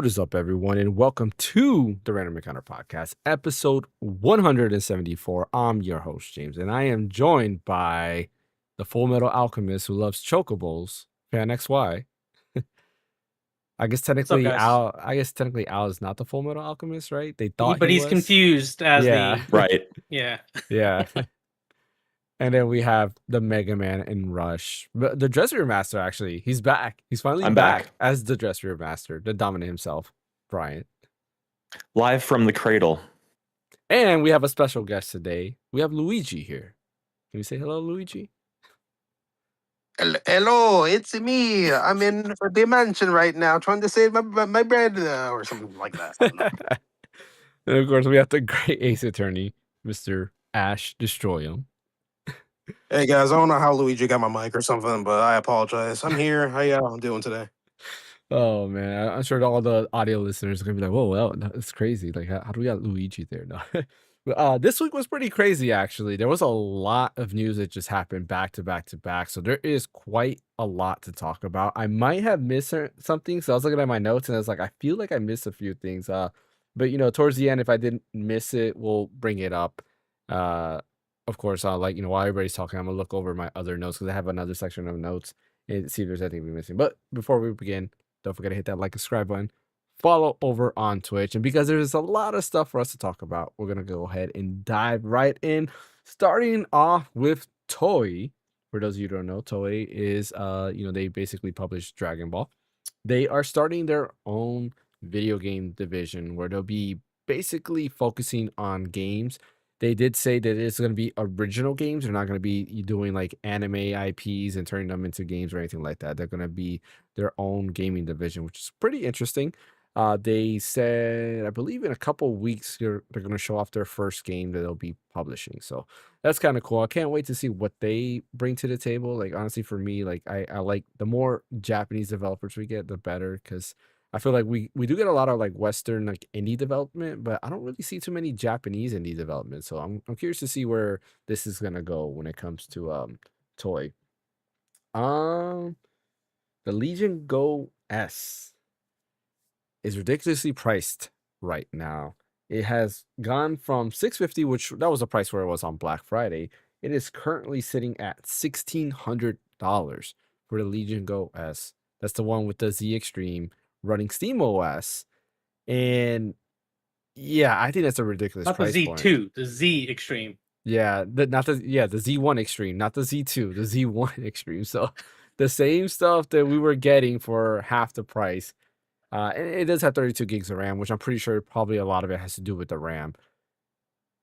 What is up, everyone, and welcome to the Random Encounter Podcast, episode 174. I'm your host, James, and I am joined by the Full Metal Alchemist who loves chocobos, Phaneckswhy. I guess What's up, technically guys? Al is not the Full Metal Alchemist, right? They thought But he he's was. confused as Yeah, the Right. yeah. yeah. And then we have the Mega Man in Rush. But the Dressroom Master, actually, he's back. He's finally I'm back back. as the Dressroom Master, the dominant himself, Brian. Live from the cradle. And we have a special guest today. We have Luigi here. Can you say hello, Luigi? Hello, it's me. I'm in a dimension right now trying to save my bread or something like that. I don't know. And of course, we have the great Ace Attorney, Mr. Ash Destroy Him. Hey guys, I don't know how Luigi got my mic or something, but I apologize. I'm here. How y'all doing today? Oh, man. I'm sure all the audio listeners are going to be like, whoa, well, that's crazy. Like, how do we got Luigi there? No. But this week was pretty crazy, actually. There was a lot of news that just happened back to back to back. So there is quite a lot to talk about. I might have missed something. So I was looking at my notes and I was like, I feel like I missed a few things. But, towards the end, if I didn't miss it, we'll bring it up. Of course, while everybody's talking, I'm going to look over my other notes because I have another section of notes and see if there's anything we're missing. But before we begin, don't forget to hit that like and subscribe button. Follow over on Twitch. And because there's a lot of stuff for us to talk about, we're going to go ahead and dive right in. Starting off with Toei. For those of you who don't know, Toei is, they basically publish Dragon Ball. They are starting their own video game division where they'll be basically focusing on games. They did say that it's going to be original games. They're not going to be doing like anime IPs and turning them into games or anything like that. They're going to be their own gaming division, which is pretty interesting. They said, I believe in a couple weeks, they're going to show off their first game that they'll be publishing. So that's kind of cool. I can't wait to see what they bring to the table. Like, honestly, for me, like I like the more Japanese developers we get, the better, because I feel like we do get a lot of like Western like indie development, but I don't really see too many Japanese indie development. So I'm curious to see where this is gonna go when it comes to Toy. The Legion Go S is ridiculously priced right now. It has gone from $650, which that was the price where it was on Black Friday. It is currently sitting at $1,600 for the Legion Go S. That's the one with the Z Extreme running Steam OS. And yeah, I think that's a ridiculous Not the price point. Z2, the Z Extreme. Yeah, the Z1 Extreme, not the Z2, the Z1 Extreme. So the same stuff that we were getting for half the price. And it does have 32 gigs of RAM, which I'm pretty sure probably a lot of it has to do with the RAM.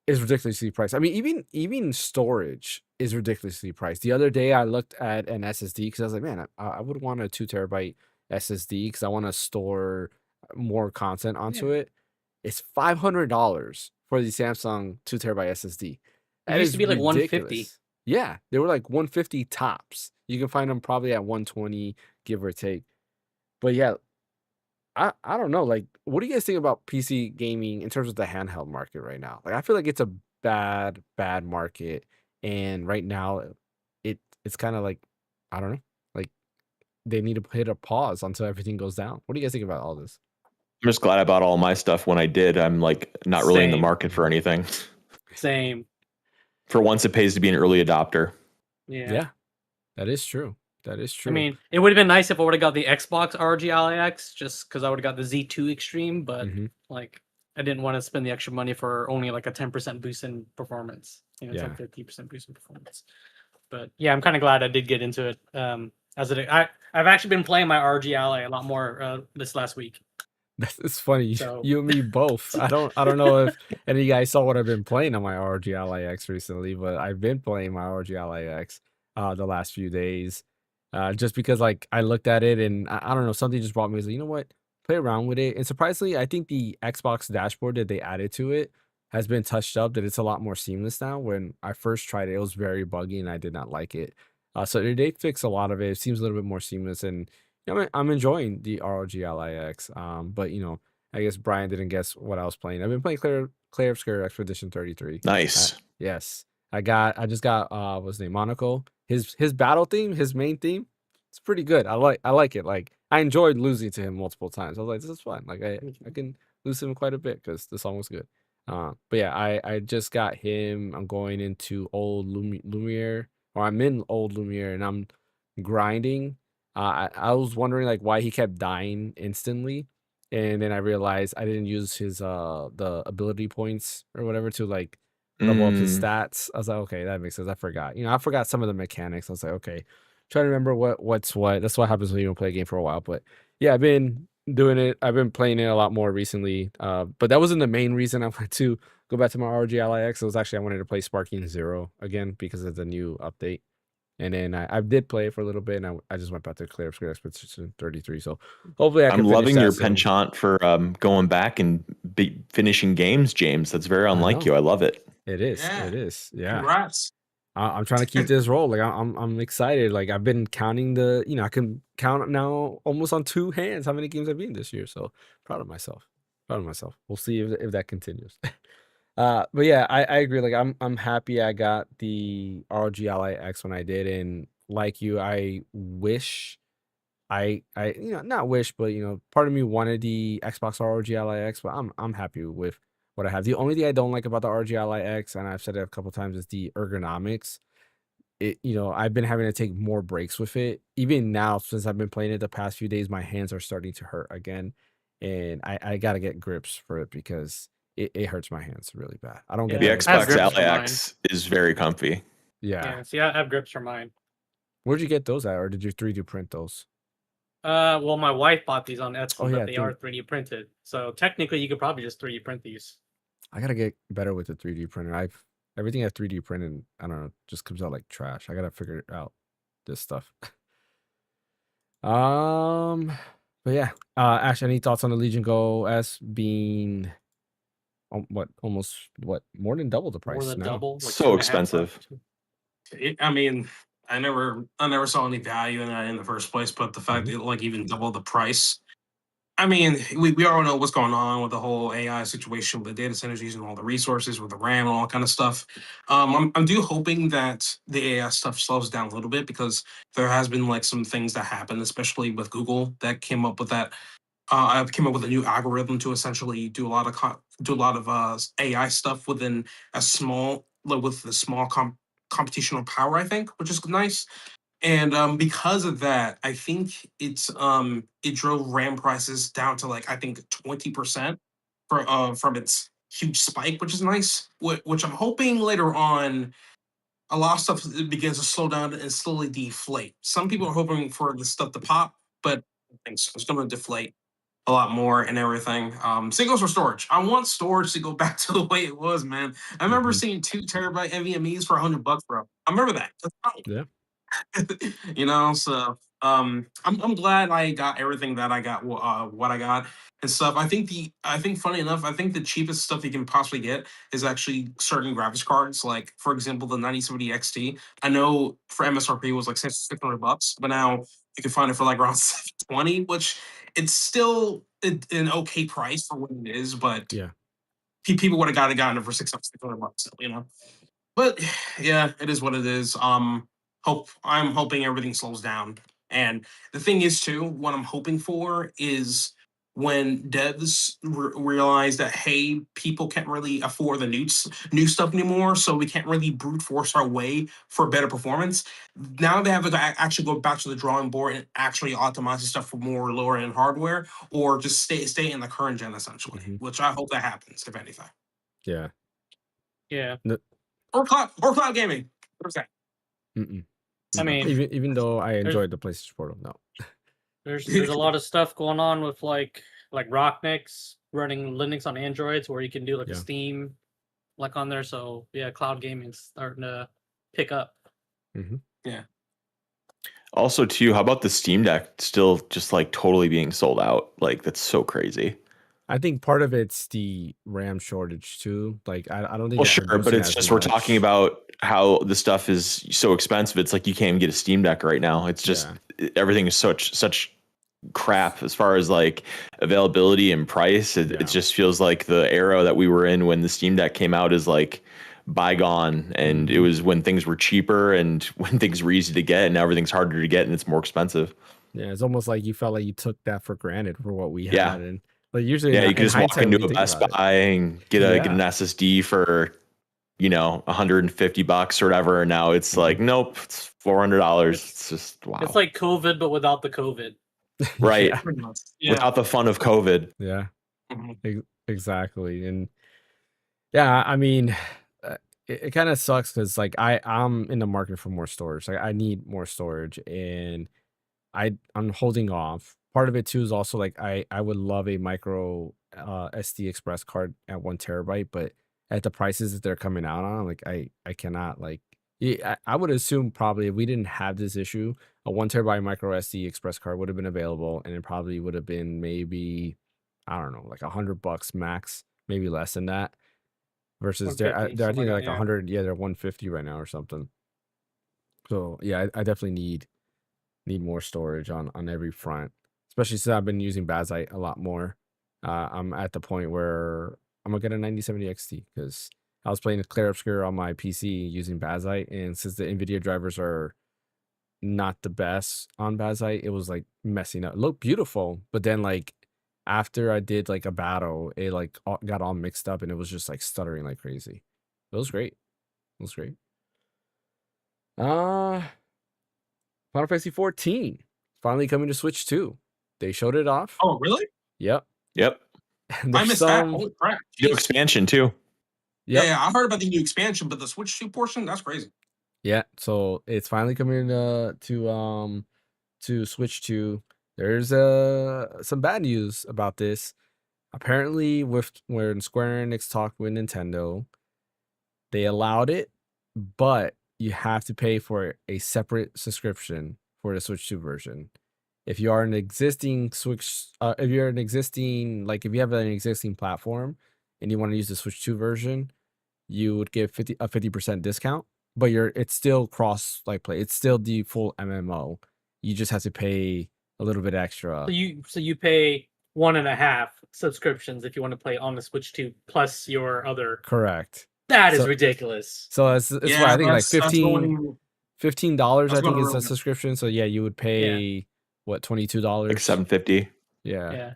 Is ridiculously priced. I mean, even storage is ridiculously priced. The other day I looked at an SSD because I was like, man, I would want a 2 terabyte SSD because I want to store more content onto it. It's $500 for the Samsung 2 terabyte SSD. It used to be like $150. Yeah, they were like 150 tops. You can find them probably at 120, give or take. But yeah, I don't know. Like, what do you guys think about PC gaming in terms of the handheld market right now? Like, I feel like it's a bad market, and right now, it's kind of like, I don't know, like they need to hit a pause until everything goes down. What do you guys think about all this? I'm just glad I bought all my stuff when I did. I'm like not really in the Same. market for anything. Same. For once, it pays to be an early adopter. Yeah. That is true. That is true. I mean, it would have been nice if I would have got the Xbox ROG Ally-X just because I would have got the Z2 Extreme, but like I didn't want to spend the extra money for only like a 10% boost in performance. It's like 50% boost in performance. But yeah, I'm kind of glad I did get into it. I've actually been playing my ROG Ally a lot more this last week. It's funny, So- you and me both. I don't know if any of you guys saw what I've been playing on my ROG Ally X recently, but I've been playing my ROG Ally X the last few days. Just because like I looked at it and I don't know, something just brought me. Like, you know what? Play around with it. And surprisingly, I think the Xbox dashboard that they added to it has been touched up. That it's a lot more seamless now. When I first tried it, it was very buggy and I did not like it. So they fix a lot of it. It seems a little bit more seamless, and I'm enjoying the ROG Ally X. But I guess Brian didn't guess what I was playing. I've been playing Clair Obscur Expedition 33. Nice. Yes. I just got what's his name? Monaco. His battle theme, his main theme, it's pretty good. I like it. Like I enjoyed losing to him multiple times. I was like, this is fun. Like I can lose him quite a bit because the song was good. But yeah, I just got him. I'm going into old Lumiere, or I'm in old Lumiere, and I'm grinding. I was wondering like why he kept dying instantly, and then I realized I didn't use his the ability points or whatever to like level up his stats. I was like, okay, that makes sense. I forgot. I forgot some of the mechanics. I was like, okay, trying to remember what's what. That's what happens when you don't play a game for a while. But yeah, I've been doing it. I've been playing it a lot more recently. But that wasn't the main reason I wanted to go back to my RGLIX. It was actually I wanted to play Sparking Zero again because of the new update. And then I did play it for a little bit, and I just went back to Clear Obscure Expedition 33. So hopefully I can I'm finish loving that your soon. penchant for going back and finishing games, James. That's very unlike you. I love it. It is. Yeah. It is. Yeah. Congrats. I'm trying to keep this roll. Like I'm excited. Like I've been counting I can count now almost on 2 hands how many games I've beaten this year. So proud of myself. We'll see if that continues. But yeah, I agree. Like I'm happy I got the ROG Ally X when I did, and like you, I wish I not wish, but part of me wanted the Xbox ROG Ally X, but I'm happy with what I have. The only thing I don't like about the ROG Ally X, and I've said it a couple times, is the ergonomics. I've been having to take more breaks with it. Even now, since I've been playing it the past few days, my hands are starting to hurt again, and I gotta get grips for it because it hurts my hands really bad. I don't get The Yeah, I have Xbox grips Ally for mine. X is very comfy. Yeah. Yeah, see, I have grips for mine. Where'd you get those at, or did you 3D print those? Well, my wife bought these on Etsy, Oh, yeah, but they are 3D printed. So technically, you could probably just 3D print these. I gotta get better with the 3D printer. Everything I 3D printed, I don't know, just comes out like trash. I gotta figure out this stuff. But yeah. Ash, any thoughts on the Legion Go S being almost more than double the price More than now? double, like So 2.5 expensive. times. I mean, I never saw any value in that in the first place, but the fact that it like even doubled the price. I mean, we all know what's going on with the whole AI situation with the data centers using all the resources with the RAM and all kind of stuff. I'm do hoping that the AI stuff slows down a little bit because there has been like some things that happen, especially with Google, that came up with that. I came up with a new algorithm to essentially do a lot of AI stuff within a small with a small computational power, I think, which is nice. And because of that, I think it drove RAM prices down to like I think 20% from its huge spike, which is nice. Which I'm hoping later on a lot of stuff begins to slow down and slowly deflate. Some people are hoping for the stuff to pop, but I think so. It's going to deflate a lot more and everything. Same goes for storage. I want storage to go back to the way it was, man. I remember seeing 2 terabyte NVMe's for $100, bro. I remember that. That's fine. Yeah. So I'm glad I got everything that I got, what I got and stuff. I think funny enough, I think the cheapest stuff you can possibly get is actually certain graphics cards. Like for example, the 9070 XT. I know for MSRP it was like $600, but now you can find it for like around 720, which it's still an okay price for what it is. But Yeah. people would have gotten it for $600, But yeah, it is what it is. I'm hoping everything slows down. And the thing is too, what I'm hoping for is when devs realize that hey, people can't really afford the new stuff anymore, so we can't really brute force our way for better performance. Now they have to actually go back to the drawing board and actually optimize the stuff for more lower end hardware, or just stay in the current gen essentially. Which I hope that happens, if anything. Yeah. Yeah. Or cloud gaming. What is that? I mean, even though I enjoyed the PlayStation Portal, no. There's a lot of stuff going on with like Rocknix running Linux on Androids where you can do like a Steam like on there. So yeah, cloud gaming's starting to pick up. Yeah. Also, too, how about the Steam Deck still just like totally being sold out? Like that's so crazy. I think part of it's the RAM shortage too. Like I don't think. Well, sure, but it's just we're talking about how the stuff is so expensive. It's like you can't even get a Steam Deck right now. It's just everything is such crap as far as like availability and price. It just feels like the era that we were in when the Steam Deck came out is like bygone, and it was when things were cheaper and when things were easy to get, and now everything's harder to get and it's more expensive. Yeah, it's almost like you felt like you took that for granted for what we Yeah. had, and like usually, Yeah, you can in just walk hindsight, when into you a think Best about it, Buy and get an yeah, SSD for, you know, $150 or whatever. And now it's like, nope, it's $400. It's just It's wow. like COVID, but without the COVID. Right. yeah, Pretty much. Yeah. Without the fun of COVID. yeah, Mhm. exactly, and yeah, I mean, it kind of sucks because like I'm in the market for more storage. Like I need more storage, and I'm holding off. Part of it too is also like I would love a micro SD express card at 1 TB, but at the prices that they're coming out on, like I cannot like. Yeah, I would assume probably if we didn't have this issue, a 1 TB micro SD express card would have been available, and it probably would have been maybe, I don't know, like $100 max, maybe less than that. Versus I 150, think something they're like like that. 100, yeah, they're 150 right now or something. So yeah, I definitely need more storage on every front, especially since I've been using Bazite a lot more. I'm at the point where I'm gonna get a 9070 XT because I was playing Clear Obscure on my PC using Bazite, and since the NVIDIA drivers are not the best on Bazite, it was like messing up. It looked beautiful, but then like after I did like a battle, it like got all mixed up and it was just like stuttering like crazy. It was great. It was great. Uh Final Fantasy 14 finally coming to Switch 2. They showed it off. Oh, really? Yep. Yep. And I there's missed that. some. Holy crap. New Jeez. expansion too. Yeah, Yep. yeah, I heard about the new expansion, but the Switch 2 portion, that's crazy. Yeah. So it's finally coming to Switch 2. There's some bad news about this. Apparently, when Square Enix talked with Nintendo, they allowed it, but you have to pay for a separate subscription for the Switch 2 version. If you are an existing Switch, if you're an existing, like if you have an existing platform and you want to use the Switch 2 version, you would get a 50% discount, but it's still cross like play. It's still the full MMO. You just have to pay a little bit extra. So you pay 1.5 subscriptions if you want to play on the Switch 2 plus your other. Correct. That is So- ridiculous. So it's why Yeah, I think like that's $15 I that's think going is a really- subscription. So yeah, you would pay what, $22? Like $750. Yeah. Yeah.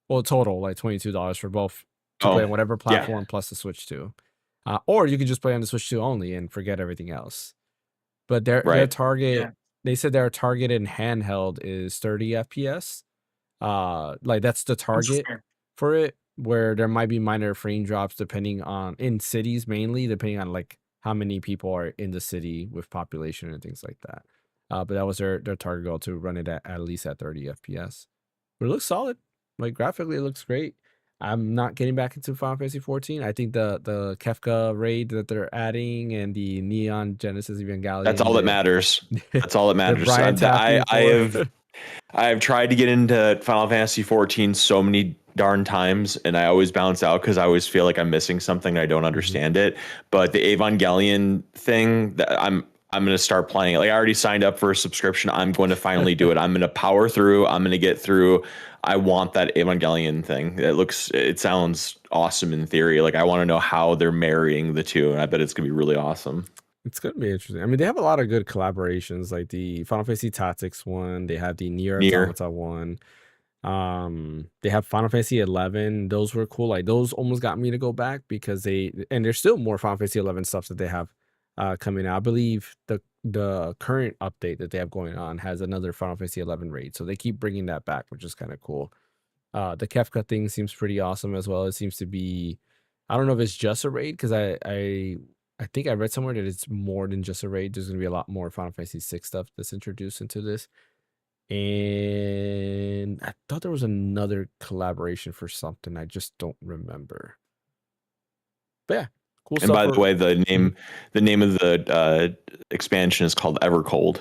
Well, total like $22 for both to play on whatever platform plus the Switch 2. Or you could just play on the Switch 2 only and forget everything else. But their Right. target, Yeah. they said their target in handheld is 30 FPS. Like that's the Which is target fair. for it, where there might be minor frame drops depending on in cities mainly, depending on like how many people are in the city with population and things like that. But that was their target goal, to run it at least at 30 FPS. But it looks solid. Like graphically, it looks great. I'm not getting back into Final Fantasy 14. I think the Kefka raid that they're adding and the Neon Genesis Evangelion. That's all that matters. That's all that matters. Brian I have tried to get into Final Fantasy 14 so many darn times, and I always bounce out because I always feel like I'm missing something. I don't understand it. But the Evangelion thing, that I'm going to start playing it. Like I already signed up for a subscription. I'm going to finally do it. I'm going to power through. I'm going to get through. I want that Evangelion thing. It sounds awesome in theory. Like I want to know how they're marrying the two, and I bet it's going to be really awesome. It's gonna be interesting. I mean, they have a lot of good collaborations, like the Final Fantasy Tactics one. They have the Nier Automata one. They have Final Fantasy 11. Those were cool. Like those almost got me to go back because there's still more Final Fantasy 11 stuff that they have coming out. I believe the current update that they have going on has another Final Fantasy 11 raid, so they keep bringing that back, which is kind of cool. The Kefka thing seems pretty awesome as well. It seems to be, I don't know if it's just a raid, because I think I read somewhere that it's more than just a raid. There's going to be a lot more Final Fantasy 6 stuff that's introduced into this. And I thought there was another collaboration for something. I just don't remember. But yeah, cool stuff. And by the way, the name of the expansion is called Evercold.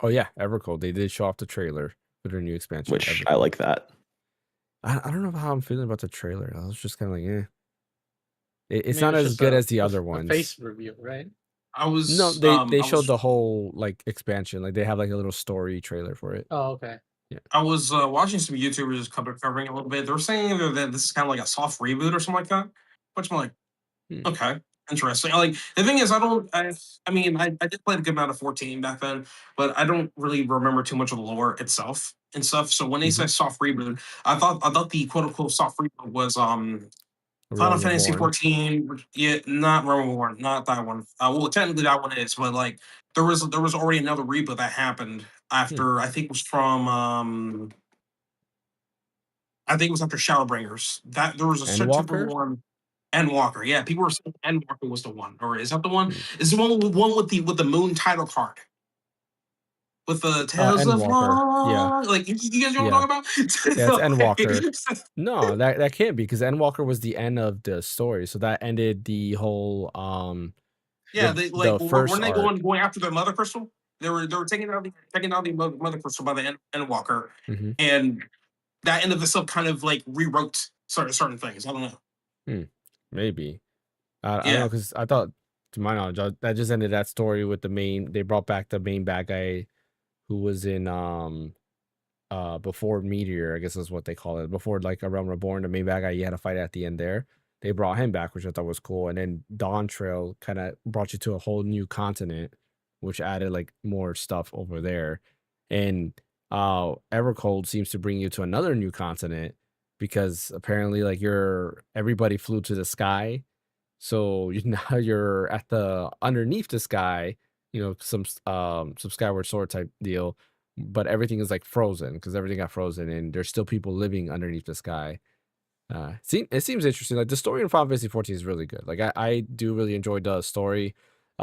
Oh yeah, Evercold. They did show off the trailer for their new expansion. Which Evercold. I like that. I don't know how I'm feeling about the trailer. I was just kind of like, eh. It's not as good as the other ones. Face review, right? They showed the whole like expansion. Like they have like a little story trailer for it. Oh, okay. Yeah. I was watching some YouTubers just covering it a little bit. They were saying either that this is kind of like a soft reboot or something like that. Which I'm like, okay. Interesting. Like the thing is, I mean, I did play a good amount of 14 back then, but I don't really remember too much of the lore itself and stuff. So when they say soft reboot, I thought the quote unquote soft reboot was Final Realm Fantasy Reborn. 14. Yeah, not Realm Reborn, not that one. Well, technically that one is, but like there was already another reboot that happened after I think it was from I think it was after Shadowbringers. That there was a different Endwalker? one. Endwalker, yeah. People were saying Endwalker was the one, or is that the one? Hmm. Is the one with the moon title card with the Tales of Endwalker. Yeah. Law? Like you guys know what Yeah. I'm talking Yeah, it's about? Endwalker. Okay. No, that can't be because Endwalker was the end of the story. So that ended the whole Yeah, they like the first weren't they arc. going after the Mother Crystal? They were taking out the Mother Crystal by the Endwalker, Hmm. and that end of itself kind of like rewrote certain things. I don't know. Maybe. I don't know Yeah, because I thought, to my knowledge, that just ended that story with the main. They brought back the main bad guy who was in before Meteor, I guess is what they call it. Before like a Realm Reborn, the main bad guy you had to fight at the end there. They brought him back, which I thought was cool. And then Dawn Trail kind of brought you to a whole new continent, which added like more stuff over there. And Evercold seems to bring you to another new continent because apparently like everybody flew to the sky. So now you're at the underneath the sky, some Skyward Sword type deal, but everything is like frozen because everything got frozen and there's still people living underneath the sky. It seems interesting. Like the story in Final Fantasy 14 is really good. Like I do really enjoy the story.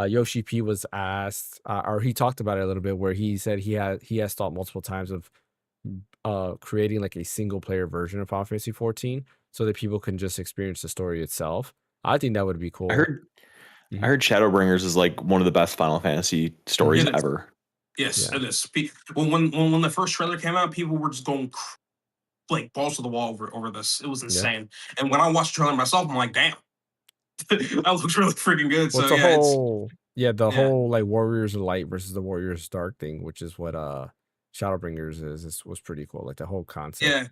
Yoshi P was asked, or he talked about it a little bit, where he said he has thought multiple times of creating like a single player version of Final Fantasy 14 so that people can just experience the story itself. I think that would be cool. I heard Shadowbringers is like one of the best Final Fantasy stories It is. ever. Yes, Yeah. it is. When the first trailer came out, people were just going like balls to the wall over this. It was Yeah. insane. And when I watched the trailer myself, I'm like, damn, that looks really freaking good. Well, So yeah, the yeah. whole like Warriors of Light versus the Warriors of Dark thing, which is what Shadowbringers was pretty cool. Like the whole concept. Yeah.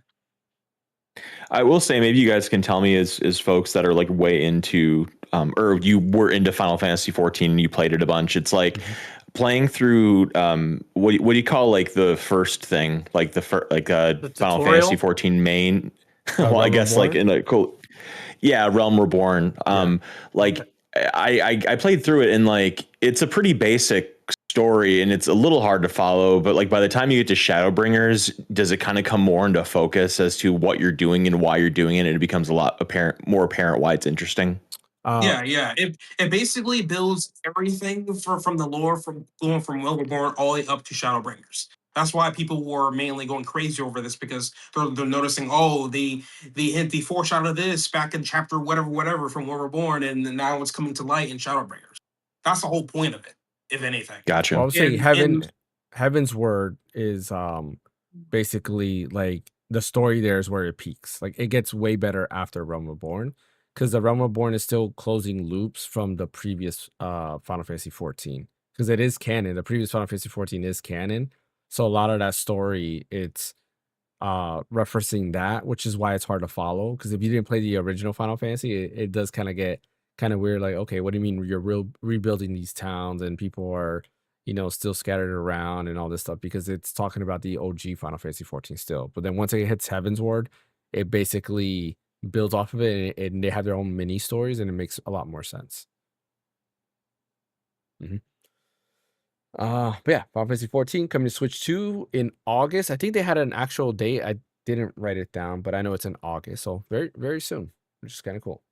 I will say, maybe you guys can tell me as folks that are like way into, or you were into Final Fantasy 14 and you played it a bunch. It's like playing through, what do you call like the first thing, like the Final tutorial? Fantasy 14 main? Well, I Realm guess like Reborn? in a cool, yeah, Realm Reborn. Like I played through it and like it's a pretty basic story and it's a little hard to follow, but like by the time you get to Shadowbringers, does it kind of come more into focus as to what you're doing and why you're doing it, and it becomes a lot more apparent why it's interesting? Yeah. It basically builds everything from the lore from going from Wilberborn all the way up to Shadowbringers. That's why people were mainly going crazy over this because they're noticing, oh, they hit the foreshadow of this back in chapter whatever from Wilberborn, and now it's coming to light in Shadowbringers. That's the whole point of it, if anything. Gotcha. Well, I would say And Heaven's Word is basically like the story there is where it peaks. Like it gets way better after Realm Reborn because the Realm Reborn is still closing loops from the previous Final Fantasy 14 because it is canon. The previous Final Fantasy 14 is canon, so a lot of that story it's referencing that, which is why it's hard to follow. Because if you didn't play the original Final Fantasy, it does kind of get kind of weird. Like, okay, what do you mean you're rebuilding these towns and people are, still scattered around and all this stuff? Because it's talking about the OG Final Fantasy 14 still. But then once it hits Heaven's Ward, it basically builds off of it, and they have their own mini stories, and it makes a lot more sense. But yeah, Final Fantasy 14 coming to Switch 2 in August. I think they had an actual date. I didn't write it down, but I know it's in August, so very, very soon, which is kind of cool.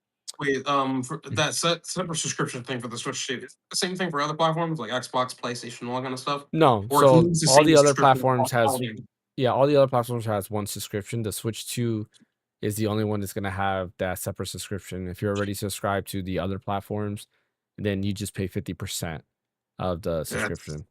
wait, for that separate subscription thing for the Switch too, is it the same thing for other platforms like Xbox, PlayStation, all that kind of stuff? No, Or so it's the all same the other subscription platforms across all has of them? all the other platforms has one subscription. The Switch 2 is the only one that's gonna have that separate subscription. If you're already subscribed to the other platforms, then you just pay 50% of the subscription.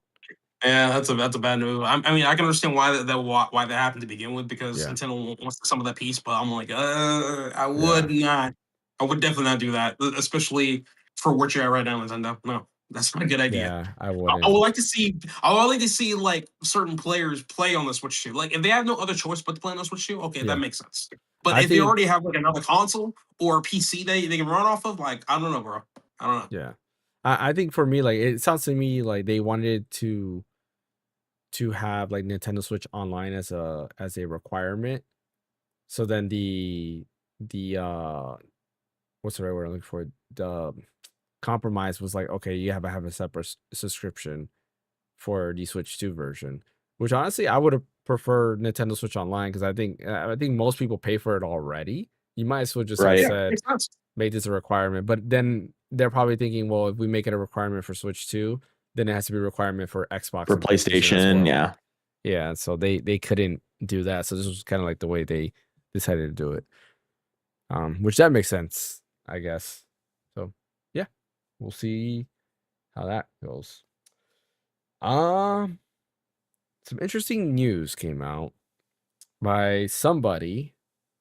Yeah, that's a bad move. I mean, I can understand why that happened to begin with because Yeah. Nintendo wants some of that piece, but I'm like, I would Yeah. not. I would definitely not do that, especially for what you're at right now, Nintendo. No, that's not a good idea. Yeah, I I wouldn't. would like to see. I would like to see like certain players play on the Switch 2. Like if they have no other choice but to play on the Switch 2, okay, Yeah. that makes sense. But I if they think already have like another console or PC they can run off of, like I don't know, bro. I don't know. Yeah. I think for me, like it sounds to me like they wanted to have like Nintendo Switch Online as a requirement. So then the what's the right word I'm looking for? The compromise was like, okay, you have a separate subscription for the Switch 2 version, which honestly I would have preferred Nintendo Switch Online because I think most people pay for it already. You might as well just have Right. Yeah, said makes sense. make this a requirement. But then they're probably thinking, well, if we make it a requirement for Switch 2, then it has to be a requirement for Xbox For and PlayStation as PlayStation, well. yeah. Yeah, so they couldn't do that. So this was kind of like the way they decided to do it. Which that makes sense, I guess. So yeah, we'll see how that goes. Some interesting news came out by somebody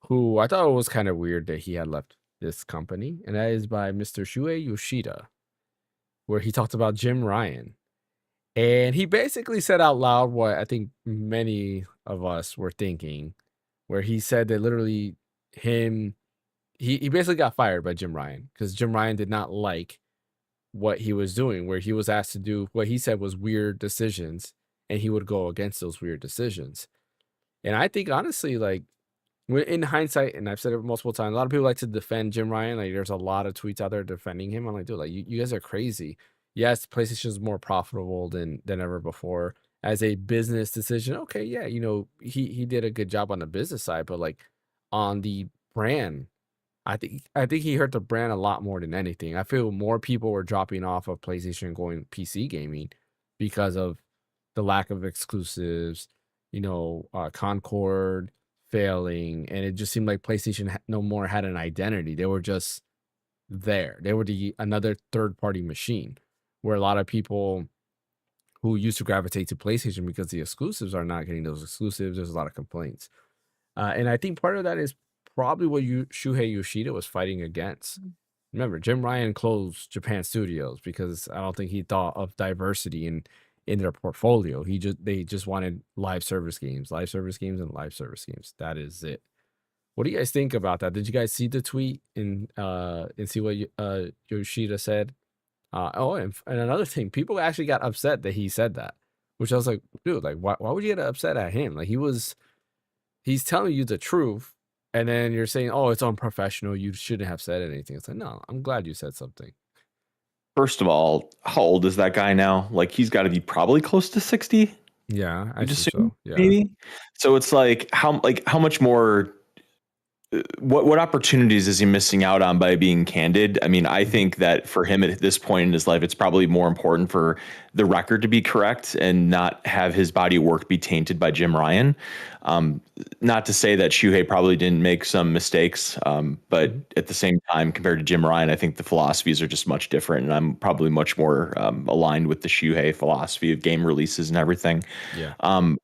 who I thought it was kind of weird that he had left this company, and that is by Mr. Shuuhei Yoshida, where he talked about Jim Ryan. And he basically said out loud what I think many of us were thinking, where he said that literally he basically got fired by Jim Ryan because Jim Ryan did not like what he was doing, where he was asked to do what he said was weird decisions, and he would go against those weird decisions. And I think honestly, like in hindsight, and I've said it multiple times, a lot of people like to defend Jim Ryan. Like there's a lot of tweets out there defending him. I'm like, dude, like you guys are crazy. Yes, PlayStation is more profitable than ever before as a business decision. Okay, yeah, he did a good job on the business side, but like on the brand, I think he hurt the brand a lot more than anything. I feel more people were dropping off of PlayStation and going PC gaming because of the lack of exclusives, Concord failing, and it just seemed like PlayStation no more had an identity. They were just there. They were another third party machine, where a lot of people who used to gravitate to PlayStation because the exclusives are not getting those exclusives. There's a lot of complaints, and I think part of that is probably what Shuhei Yoshida was fighting against. Remember, Jim Ryan closed Japan Studios because I don't think he thought of diversity in their portfolio. They just wanted live service games, and live service games. That is it. What do you guys think about that? Did you guys see the tweet and see what Yoshida said? And another thing, people actually got upset that he said that, which I was like, dude, like why would you get upset at him? Like he's telling you the truth, and then you're saying, oh, it's unprofessional, you shouldn't have said anything. It's like, no, I'm glad you said something. First of all, how old is that guy now? Like he's got to be probably close to 60. Yeah, I I'd think assume, so. Yeah. maybe. So it's like how much more what opportunities is he missing out on by being candid? I mean, I think that for him at this point in his life, it's probably more important for the record to be correct and not have his body of work be tainted by Jim Ryan. Not to say that Shuhei probably didn't make some mistakes, but at the same time, compared to Jim Ryan, I think the philosophies are just much different, and I'm probably much more aligned with the Shuhei philosophy of game releases and everything. Yeah.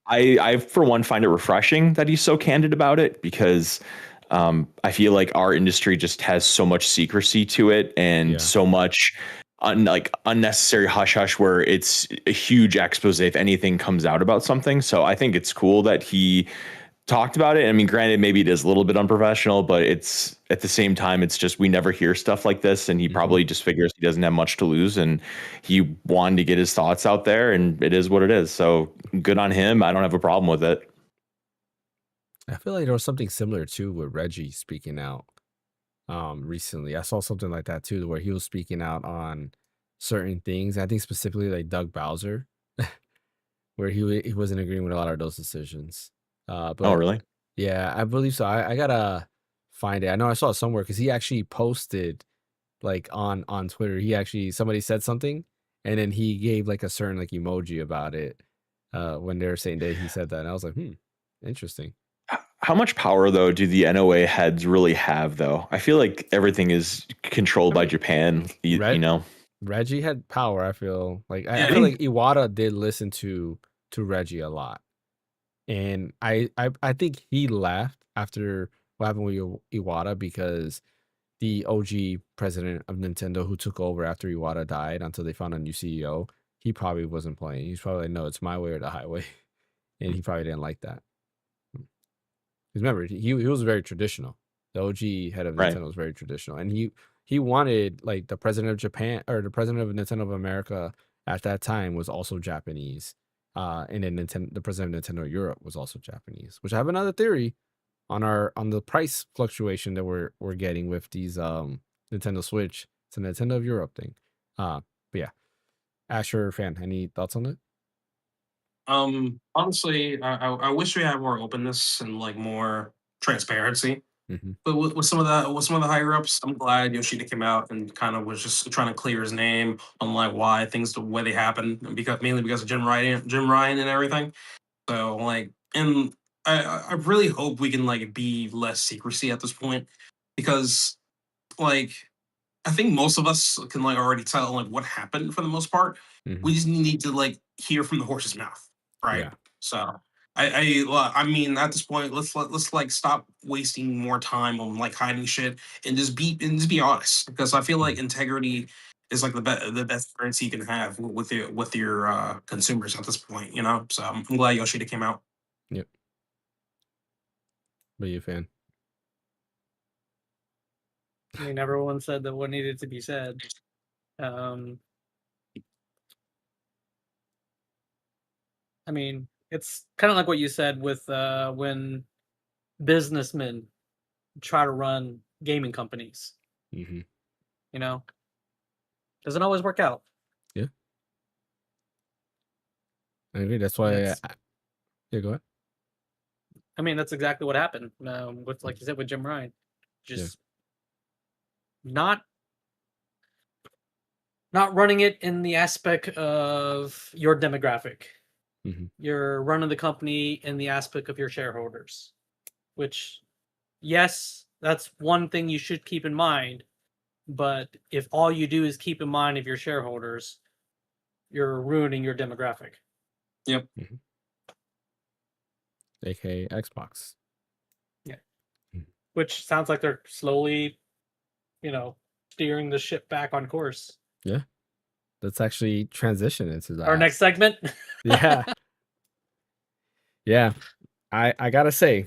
I for one find it refreshing that he's so candid about it because I feel like our industry just has so much secrecy to it and so much unnecessary hush hush where it's a huge expose if anything comes out about something. So I think it's cool that he talked about it. I mean, granted, maybe it is a little bit unprofessional, but it's at the same time, it's just we never hear stuff like this. And he probably just figures he doesn't have much to lose and he wanted to get his thoughts out there and it is what it is. So good on him. I don't have a problem with it. I feel like there was something similar too with Reggie speaking out recently. I saw something like that too, where he was speaking out on certain things. I think specifically like Doug Bowser, where he wasn't agreeing with a lot of those decisions. But Oh, really? yeah, I believe so. I gotta find it. I know I saw it somewhere because he actually posted like on Twitter. Somebody said something and then he gave like a certain like emoji about it when they were saying that he said that. And I was like, interesting. How much power, though, do the NOA heads really have, though? I feel like everything is controlled by Japan, you know? Reggie had power, I feel. Like I feel like Iwata did listen to Reggie a lot. And I think he left after what happened with Iwata because the OG president of Nintendo who took over after Iwata died until they found a new CEO, he probably wasn't playing. He's probably like, no, it's my way or the highway. And he probably didn't like that. Because remember, he was very traditional. The OG head of Nintendo was very traditional. And he wanted like the president of Japan or the president of Nintendo of America at that time was also Japanese. And then the president of Nintendo Europe was also Japanese, which I have another theory on the price fluctuation that we're getting with these Nintendo Switch. It's a Nintendo of Europe thing. But yeah, Asher fan, any thoughts on it? Honestly, I wish we had more openness and like more transparency. Mm-hmm. But with some of the higher ups, I'm glad Yoshida came out and kind of was just trying to clear his name on like why things the way they happened, and because mainly because of Jim Ryan and everything. So like, and I really hope we can like be less secrecy at this point, because like I think most of us can like already tell like what happened for the most part. Mm-hmm. We just need to like hear from the horse's mouth, right? Yeah. So I mean at this point let's like stop wasting more time on like hiding shit and just be honest, because I feel like integrity is like the best currency you can have with your consumers at this point, you know. So I'm glad Yoshida came out. Yep. But you a fan? I mean, everyone said that what needed to be said. I mean, it's kind of like what you said with when businessmen try to run gaming companies. Mm-hmm. You know, doesn't always work out. Yeah, I agree. That's why. Yeah, go ahead. I mean, that's exactly what happened with, like you said, with Jim Ryan. Just not running it in the aspect of your demographic. Mm-hmm. You're running the company in the aspect of your shareholders, which, yes, that's one thing you should keep in mind. But if all you do is keep in mind of your shareholders, you're ruining your demographic. Yep. Mm-hmm. AKA Xbox. Yeah. Mm-hmm. Which sounds like they're slowly, steering the ship back on course. Yeah. Let's actually transition into that. Our next segment. Yeah. Yeah. I gotta say,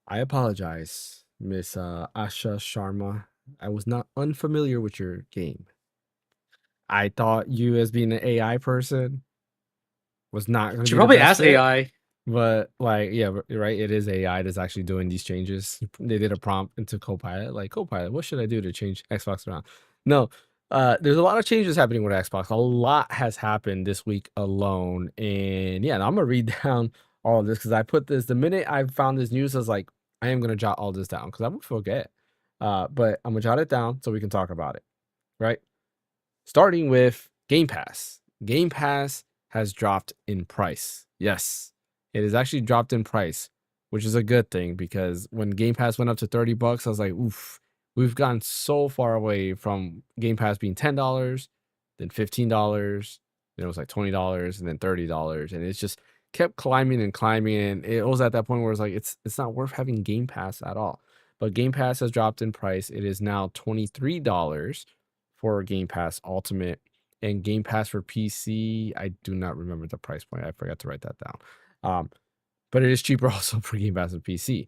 I apologize, Miss Asha Sharma. I was not unfamiliar with your game. I thought you, as being an AI person, was not going to be probably the best ask fit, AI. But like, yeah, right. It is AI that's actually doing these changes. They did a prompt into Copilot, like, Copilot, what should I do to change Xbox around? No, there's a lot of changes happening with Xbox. A lot has happened this week alone, and yeah, and I'm gonna read down all of this because I put this the minute I found this news. I was like, I am gonna jot all this down because I would forget. But I'm gonna jot it down so we can talk about it. Right, starting with Game Pass. Game Pass has dropped in price. Yes, it has actually dropped in price, which is a good thing because when Game Pass went up to $30, I was like, oof, we've gone so far away from Game Pass being $10, then $15, then it was like $20, and then $30, and it's just kept climbing and climbing. And it was at that point where it's like it's not worth having Game Pass at all. But Game Pass has dropped in price. It is now $23 for Game Pass Ultimate, and Game Pass for PC. I do not remember the price point. I forgot to write that down. But it is cheaper also for Game Pass and PC.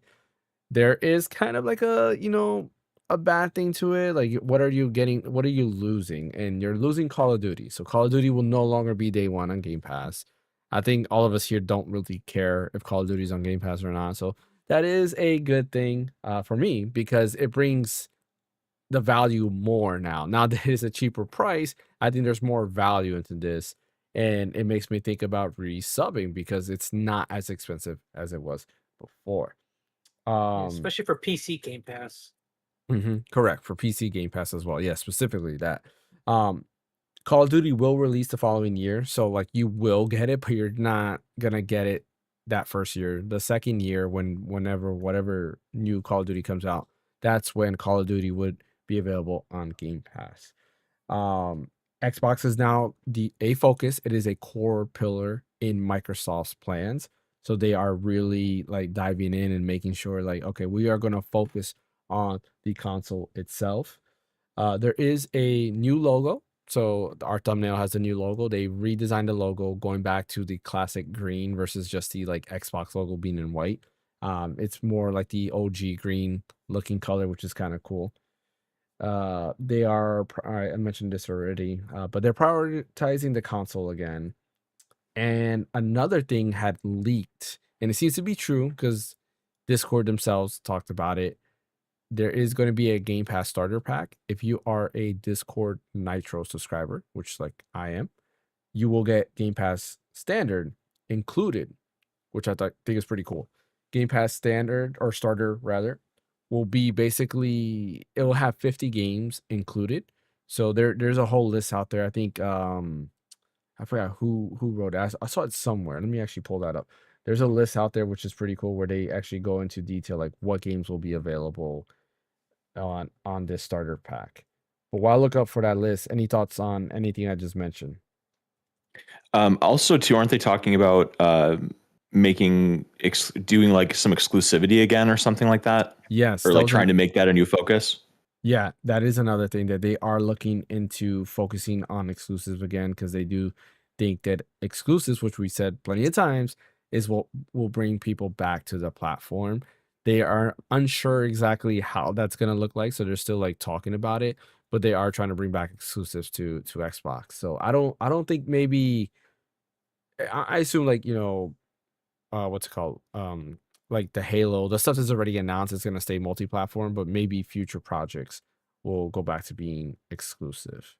There is kind of like a bad thing to it. Like, what are you getting? What are you losing? And you're losing Call of Duty. So Call of Duty will no longer be day one on Game Pass. I think all of us here don't really care if Call of Duty is on Game Pass or not. So that is a good thing for me because it brings the value more now. Now that it's a cheaper price, I think there's more value into this. And it makes me think about resubbing because it's not as expensive as it was before. Especially for PC Game Pass. Correct. For PC Game Pass as well. Yeah, specifically that. Call of Duty will release the following year. So like you will get it, but you're not gonna get it that first year. The second year, whatever new Call of Duty comes out, that's when Call of Duty would be available on Game Pass. Xbox is now a focus. It is a core pillar in Microsoft's plans. So they are really like diving in and making sure like, okay, we are going to focus on the console itself. There is a new logo. So our thumbnail has a new logo. They redesigned the logo going back to the classic green versus just the like Xbox logo being in white. It's more like the OG green looking color, which is kind of cool. They are. I mentioned this already, but they're prioritizing the console again. And another thing had leaked, and it seems to be true because Discord themselves talked about it. There is going to be a Game Pass starter pack. If you are a Discord Nitro subscriber, which like I am, you will get Game Pass Standard included, which I think is pretty cool. Game Pass Standard or Starter rather will be basically it will have 50 games included. So there's a whole list out there. I think I forgot who wrote it. I saw it somewhere. Let me actually pull that up. There's a list out there which is pretty cool where they actually go into detail like what games will be available on this starter pack. But while I look up for that list, any thoughts on anything I just mentioned? Also, too, aren't they talking about doing like some exclusivity again or something like that? Yes, or like trying to make that a new focus? Yeah, that is another thing that they are looking into focusing on exclusives again because they do think that exclusives, which we said plenty of times, is what will bring people back to the platform. They are unsure exactly how that's going to look like, so they're still like talking about it, but they are trying to bring back exclusives to Xbox. So I don't think maybe I assume like what's it called like the Halo, the stuff that's already announced is going to stay multi-platform, but maybe future projects will go back to being exclusive.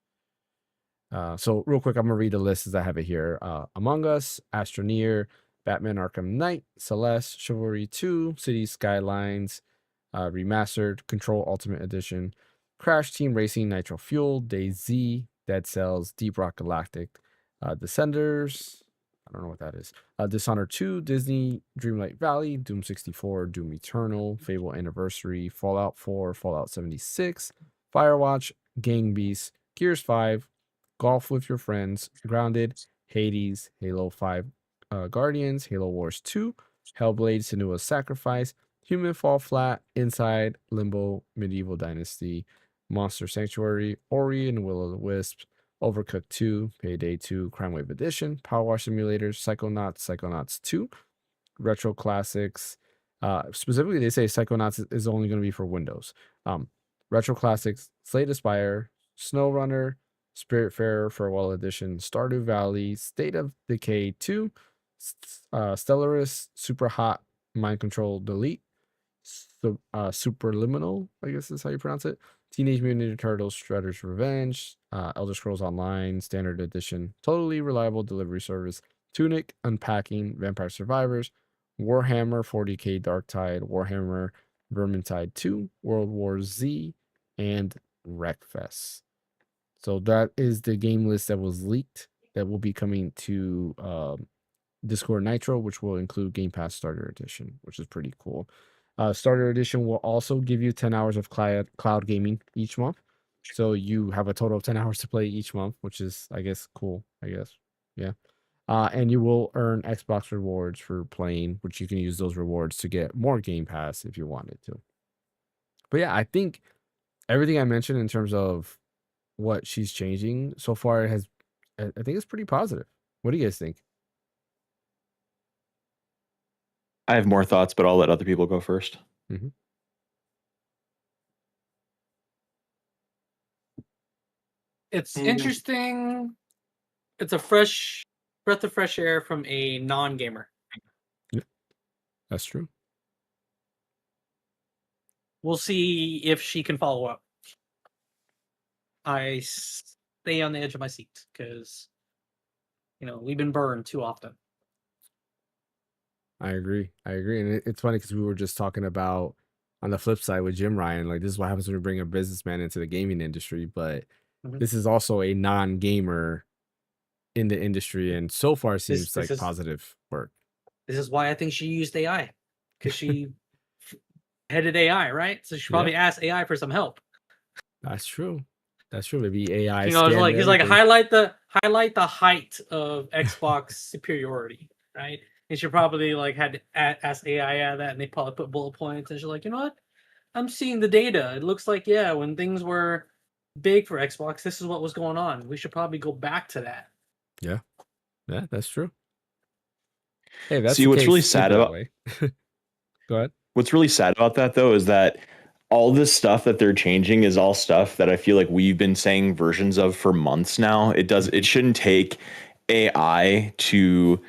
So real quick, I'm gonna read the list as I have it here. Among Us, Astroneer, Batman Arkham Knight, Celeste, Chivalry 2, Cities Skylines, Remastered, Control Ultimate Edition, Crash Team Racing Nitro Fuel, DayZ, Dead Cells, Deep Rock Galactic, Descenders, I don't know what that is. Dishonored 2, Disney Dreamlight Valley, Doom 64, Doom Eternal, Fable Anniversary, Fallout 4, Fallout 76, Firewatch, Gang Beasts, Gears 5, Golf with Your Friends, Grounded, Hades, Halo 5 Guardians, Halo Wars 2, Hellblade Senua's Sacrifice, Human Fall Flat, Inside, Limbo, Medieval Dynasty, Monster Sanctuary, Ori and Will of the Wisps, Overcooked 2, Payday 2, Crime Wave Edition, Power Wash Simulators, Psychonauts 2, Retro Classics. Specifically, they say Psychonauts is only going to be for Windows. Retro Classics, Slay the Spire, SnowRunner, Spiritfarer Farewell Edition, Stardew Valley, State of Decay 2, Stellaris, Super Hot, Mind Control Delete, Superliminal, I guess is how you pronounce it, Teenage Mutant Ninja Turtles, Shredder's Revenge, Elder Scrolls Online, Standard Edition, Totally Reliable Delivery Service, Tunic, Unpacking, Vampire Survivors, Warhammer 40k Darktide, Warhammer Vermintide 2, World War Z, and Wreckfest. So that is the game list that was leaked that will be coming to Discord Nitro, which will include Game Pass Starter Edition, which is pretty cool. Starter Edition will also give you 10 hours of cloud gaming each month. So you have a total of 10 hours to play each month, which is, I guess, cool, I guess. Yeah. And you will earn Xbox rewards for playing, which you can use those rewards to get more Game Pass if you wanted to. But yeah, I think everything I mentioned in terms of what she's changing so far I think it's pretty positive. What do you guys think? I have more thoughts, but I'll let other people go first. Mm-hmm. It's interesting. It's a fresh breath of fresh air from a non-gamer. Yeah, that's true. We'll see if she can follow up. I stay on the edge of my seat because, we've been burned too often. I agree. And it's funny because we were just talking about on the flip side with Jim Ryan, like this is what happens when we bring a businessman into the gaming industry, but this is also a non-gamer in the industry, and so far seems like positive work. This is why I think she used AI, because she headed AI, right? So she probably asked AI for some help. That's true. Maybe AI. He's like highlight the height of Xbox superiority, right? And she probably had asked AI that, and they probably put bullet points, and she's like, you know what? I'm seeing the data. It looks like when things were big for Xbox, this is what was going on. We should probably go back to that. Yeah, that's true. Hey, that's what's really sad about. Go ahead. What's really sad about that though is that all this stuff that they're changing is all stuff that I feel like we've been saying versions of for months now. It shouldn't take AI to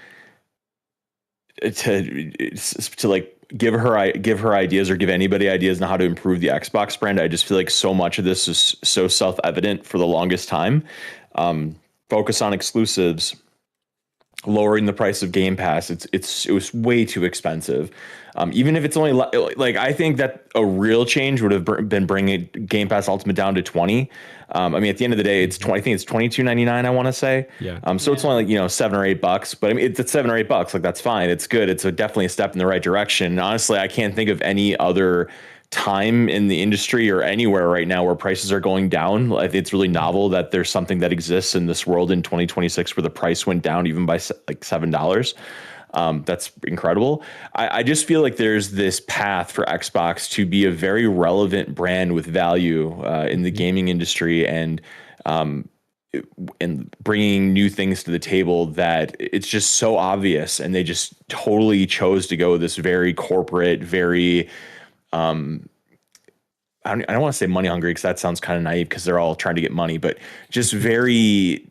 like give her ideas or give anybody ideas on how to improve the Xbox brand. I just feel like so much of this is so self-evident for the longest time. Focus on exclusives, lowering the price of Game Pass. It was way too expensive. Even if it's only like, I think that a real change would have been bringing Game Pass Ultimate down to 20. I mean, at the end of the day, it's 20. I think it's $22.99. I want to say. Yeah. So it's only like, $7 or $8, but I mean, it's $7 or $8. Like, that's fine. It's good. It's definitely a step in the right direction. And honestly, I can't think of any other time in the industry or anywhere right now where prices are going down. I think it's really novel that there's something that exists in this world in 2026 where the price went down even by like $7. That's incredible. I just feel like there's this path for Xbox to be a very relevant brand with value in the gaming industry, and bringing new things to the table that it's just so obvious, and they just totally chose to go this very corporate, very I don't want to say money hungry because that sounds kind of naive because they're all trying to get money, but just very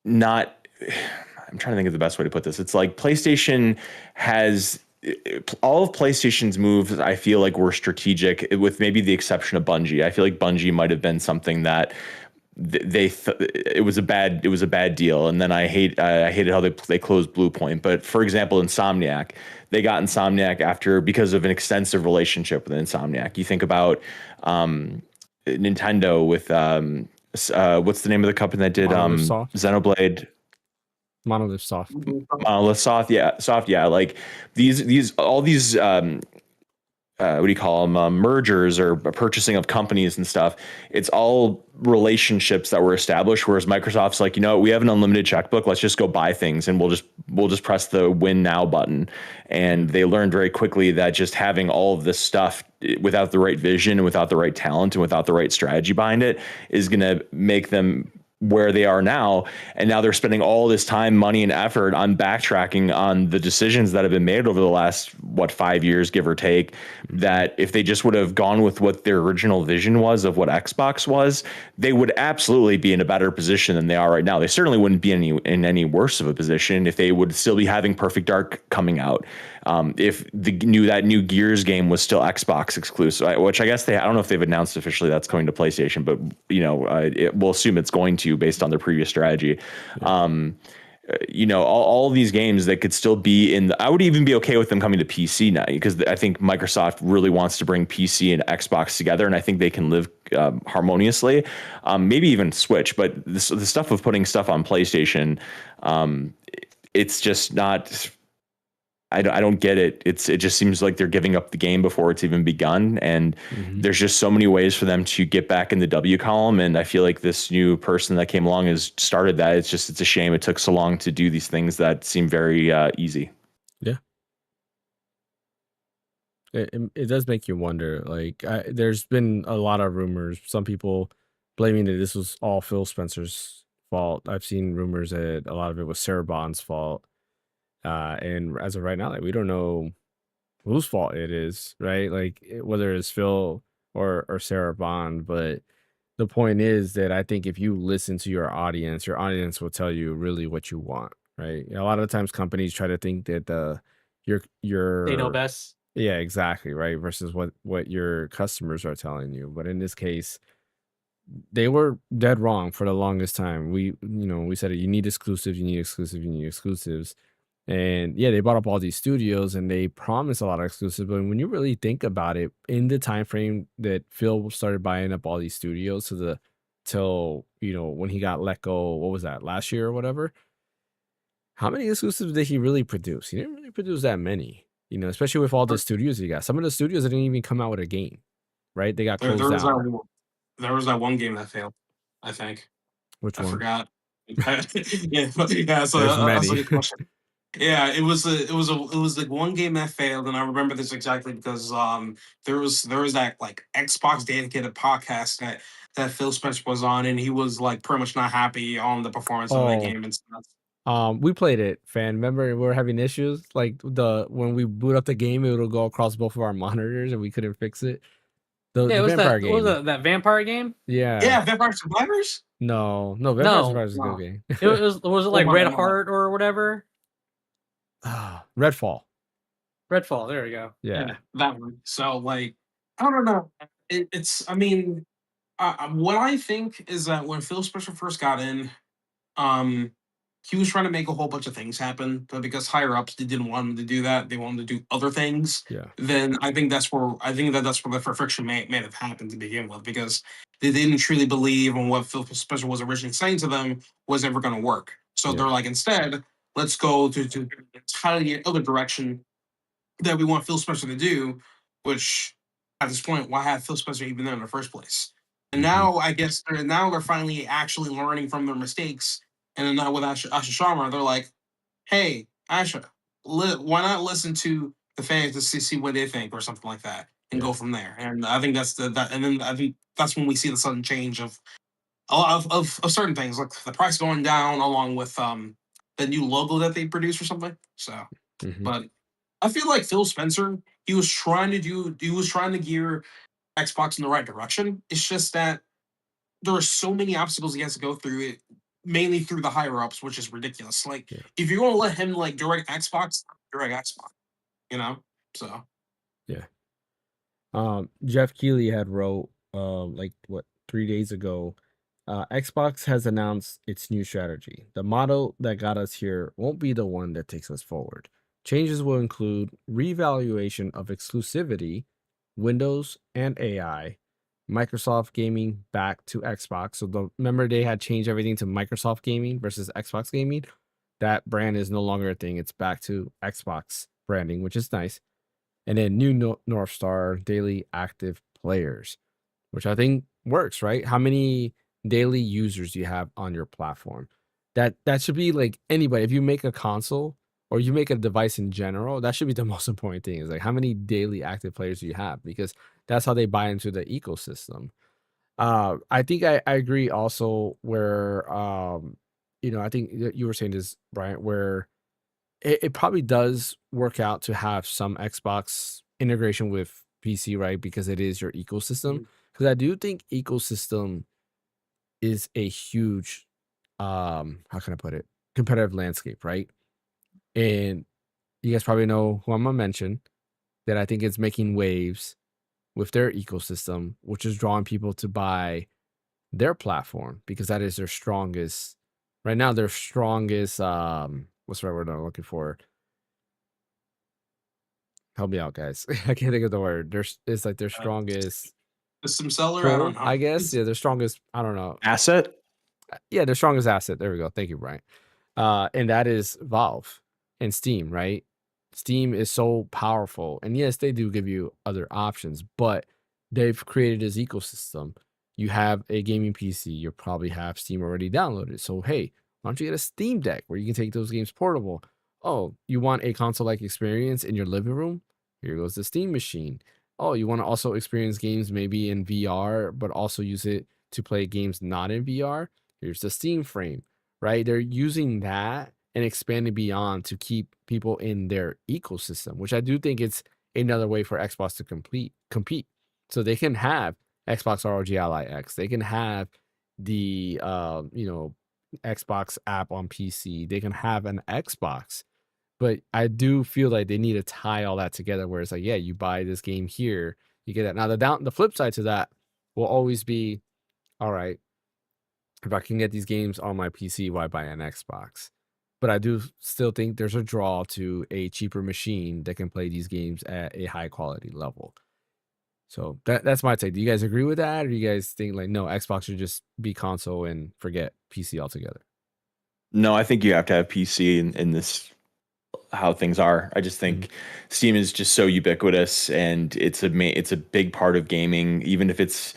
not. I'm trying to think of the best way to put this. It's like PlayStation has all of PlayStation's moves. I feel like were strategic, with maybe the exception of Bungie. I feel like Bungie might have been something that it was a bad deal, and then I hated how they closed Blue Point. But for example, Insomniac, they got Insomniac because of an extensive relationship with Insomniac. You think about Nintendo with what's the name of the company that did Xenoblade? Monolith Soft. Monolith Soft, yeah. Like all these what do you call them? Mergers or purchasing of companies and stuff. It's all relationships that were established. Whereas Microsoft's like, we have an unlimited checkbook. Let's just go buy things, and we'll just press the win now button. And they learned very quickly that just having all of this stuff without the right vision and without the right talent and without the right strategy behind it is going to make them where they are now. And now they're spending all this time, money, and effort on backtracking on the decisions that have been made over the last 5 years, give or take, that if they just would have gone with what their original vision was of what Xbox was, they would absolutely be in a better position than they are right now. They certainly wouldn't be in any worse of a position if they would still be having Perfect Dark coming out. If that new Gears game was still Xbox exclusive, which I guess I don't know if they've announced officially that's going to PlayStation, but we'll assume it's going to based on their previous strategy. All of these games that could still be I would even be okay with them coming to PC now, because I think Microsoft really wants to bring PC and Xbox together, and I think they can live harmoniously. Maybe even Switch, but the stuff of putting stuff on PlayStation, it's just not. I don't get it. It just seems like they're giving up the game before it's even begun. And there's just so many ways for them to get back in the W column. And I feel like this new person that came along has started that. It's a shame it took so long to do these things that seem very easy. Yeah. It does make you wonder. Like, there's been a lot of rumors. Some people blaming that this was all Phil Spencer's fault. I've seen rumors that a lot of it was Sarah Bond's fault. And as of right now, like, we don't know whose fault it is, right? Like, whether it's Phil or Sarah Bond. But the point is that I think if you listen to your audience will tell you really what you want, right? A lot of times companies try to think that they know best. Yeah, exactly, right? Versus what your customers are telling you. But in this case, they were dead wrong for the longest time. We said it, you need exclusives. And yeah, they brought up all these studios and they promised a lot of exclusives. But when you really think about it, in the time frame that Phil started buying up all these studios till when he got let go, what was that, last year or whatever? How many exclusives did he really produce? He didn't really produce that many, especially with all the studios he got. Some of the studios didn't even come out with a game, right? They got closed down. There was that one game that failed, I think. Which one? I forgot. Yeah, so There's many. that's a good question. Yeah, it was like one game that failed, and I remember this exactly because there was that like Xbox dedicated podcast that Phil Spencer was on, and he was like pretty much not happy on the performance of that game and stuff. We played it, fan. Remember, we were having issues like when we boot up the game, it would go across both of our monitors, and we couldn't fix it. The vampire What was game. that vampire game? Yeah, Vampire Survivors. No, Vampire Survivors is a No. good game. Was it like Red Heart or whatever? Redfall. Redfall. There we go. Yeah. That one. So like, I don't know. It's. I mean, what I think is that when Phil Spencer first got in, um, he was trying to make a whole bunch of things happen, but because higher ups they didn't want him to do that, they wanted to do other things. Yeah. Then I think that's where the friction may have happened to begin with, because they didn't truly believe in what Phil Spencer was originally saying to them was ever going to work. So they're like, instead, let's go to an entirely other direction that we want Phil Spencer to do, which at this point, why have Phil Spencer even there in the first place? And now I guess they're finally actually learning from their mistakes. And then now with Asha Sharma, they're like, hey, Asha, why not listen to the fans to see what they think or something like that and go from there. And I think that's and then I think that's when we see the sudden change of a lot of certain things, like the price going down along with the new logo that they produced or something. So, but I feel like Phil Spencer, he was trying to gear Xbox in the right direction. It's just that there are so many obstacles he has to go through it, mainly through the higher ups, which is ridiculous. Like if you're gonna let him like direct Xbox, you know? So yeah. Jeff Keighley had wrote like what 3 days ago. Xbox has announced its new strategy. The model that got us here won't be the one that takes us forward. Changes will include revaluation of exclusivity, Windows and AI, Microsoft gaming back to Xbox. So remember they had changed everything to Microsoft gaming versus Xbox gaming. That brand is no longer a thing. It's back to Xbox branding, which is nice. And then new North Star daily active players, which I think works, right? How many daily users do you have on your platform? That should be like anybody. If you make a console or you make a device in general, that should be the most important thing, is like how many daily active players do you have, because that's how they buy into the ecosystem. I think I agree also where I think you were saying this, Brian, where it probably does work out to have some Xbox integration with PC, right? Because it is your ecosystem. Because I do think ecosystem is a huge how can I put it, competitive landscape, right? And you guys probably know who I'm gonna mention, that I think is making waves with their ecosystem, which is drawing people to buy their platform, because that is their strongest right now, their strongest what's the right word I'm looking for? Help me out, guys. I can't think of the word. It's like their strongest system seller, I don't know. I guess. Yeah, their strongest, I don't know. Asset? Yeah, their strongest asset. There we go. Thank you, Brian. And that is Valve and Steam, right? Steam is so powerful. And yes, they do give you other options, but they've created this ecosystem. You have a gaming PC, you probably have Steam already downloaded. So hey, why don't you get a Steam Deck where you can take those games portable? Oh, you want a console-like experience in your living room? Here goes the Steam machine. Oh, you want to also experience games maybe in VR, but also use it to play games not in VR? Here's the Steam Frame, right? They're using that and expanding beyond to keep people in their ecosystem, which I do think it's another way for Xbox to compete. So they can have Xbox ROG Ally X. They can have the Xbox app on PC. They can have an Xbox. But I do feel like they need to tie all that together, where it's like, yeah, you buy this game here, you get that. Now the flip side to that will always be, all right, if I can get these games on my PC, why buy an Xbox? But I do still think there's a draw to a cheaper machine that can play these games at a high quality level. So that's my take. Do you guys agree with that? Or do you guys think like, no, Xbox should just be console and forget PC altogether? No, I think you have to have PC in this, how things are. I just think Steam is just so ubiquitous, and it's a big part of gaming, even if it's,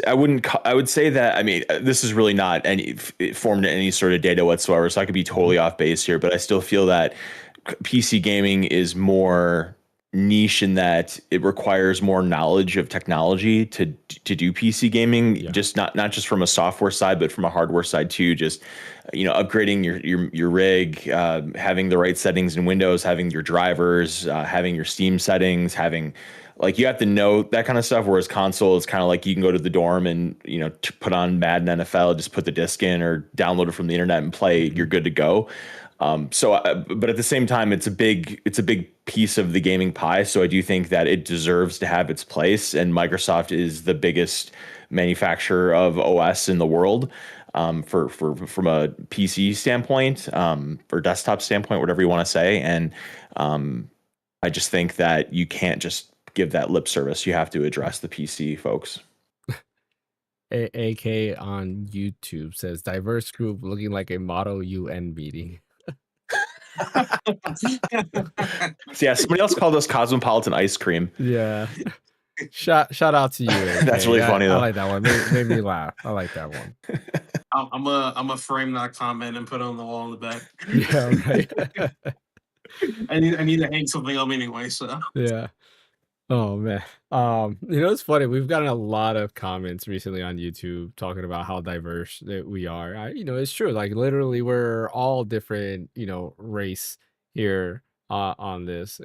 I would say that, I mean, this is really not formed in any sort of data whatsoever, so I could be totally off base here, but I still feel that PC gaming is more niche in that it requires more knowledge of technology to do PC gaming, just not just from a software side, but from a hardware side too. Just upgrading your rig, having the right settings in Windows, having your drivers, having your Steam settings, having you have to know that kind of stuff. Whereas console is kind of like you can go to the dorm and to put on Madden NFL, just put the disc in or download it from the internet and play. You're good to go. But at the same time, it's a big piece of the gaming pie. So I do think that it deserves to have its place. And Microsoft is the biggest manufacturer of OS in the world, from a PC standpoint, or desktop standpoint, whatever you want to say. And I just think that you can't just give that lip service. You have to address the PC folks. AK on YouTube says diverse group looking like a Model UN meeting. So yeah, somebody else called us cosmopolitan ice cream. Yeah. Shout out to you. AK. That's really funny though. I like that one. Made me laugh. I like that one. I'm gonna frame that comment and put it on the wall in the back. Yeah, right. I need to hang something up anyway. So yeah. Oh man. It's funny. We've gotten a lot of comments recently on YouTube talking about how diverse that we are. It's true. Like literally, we're all different. Race here on this.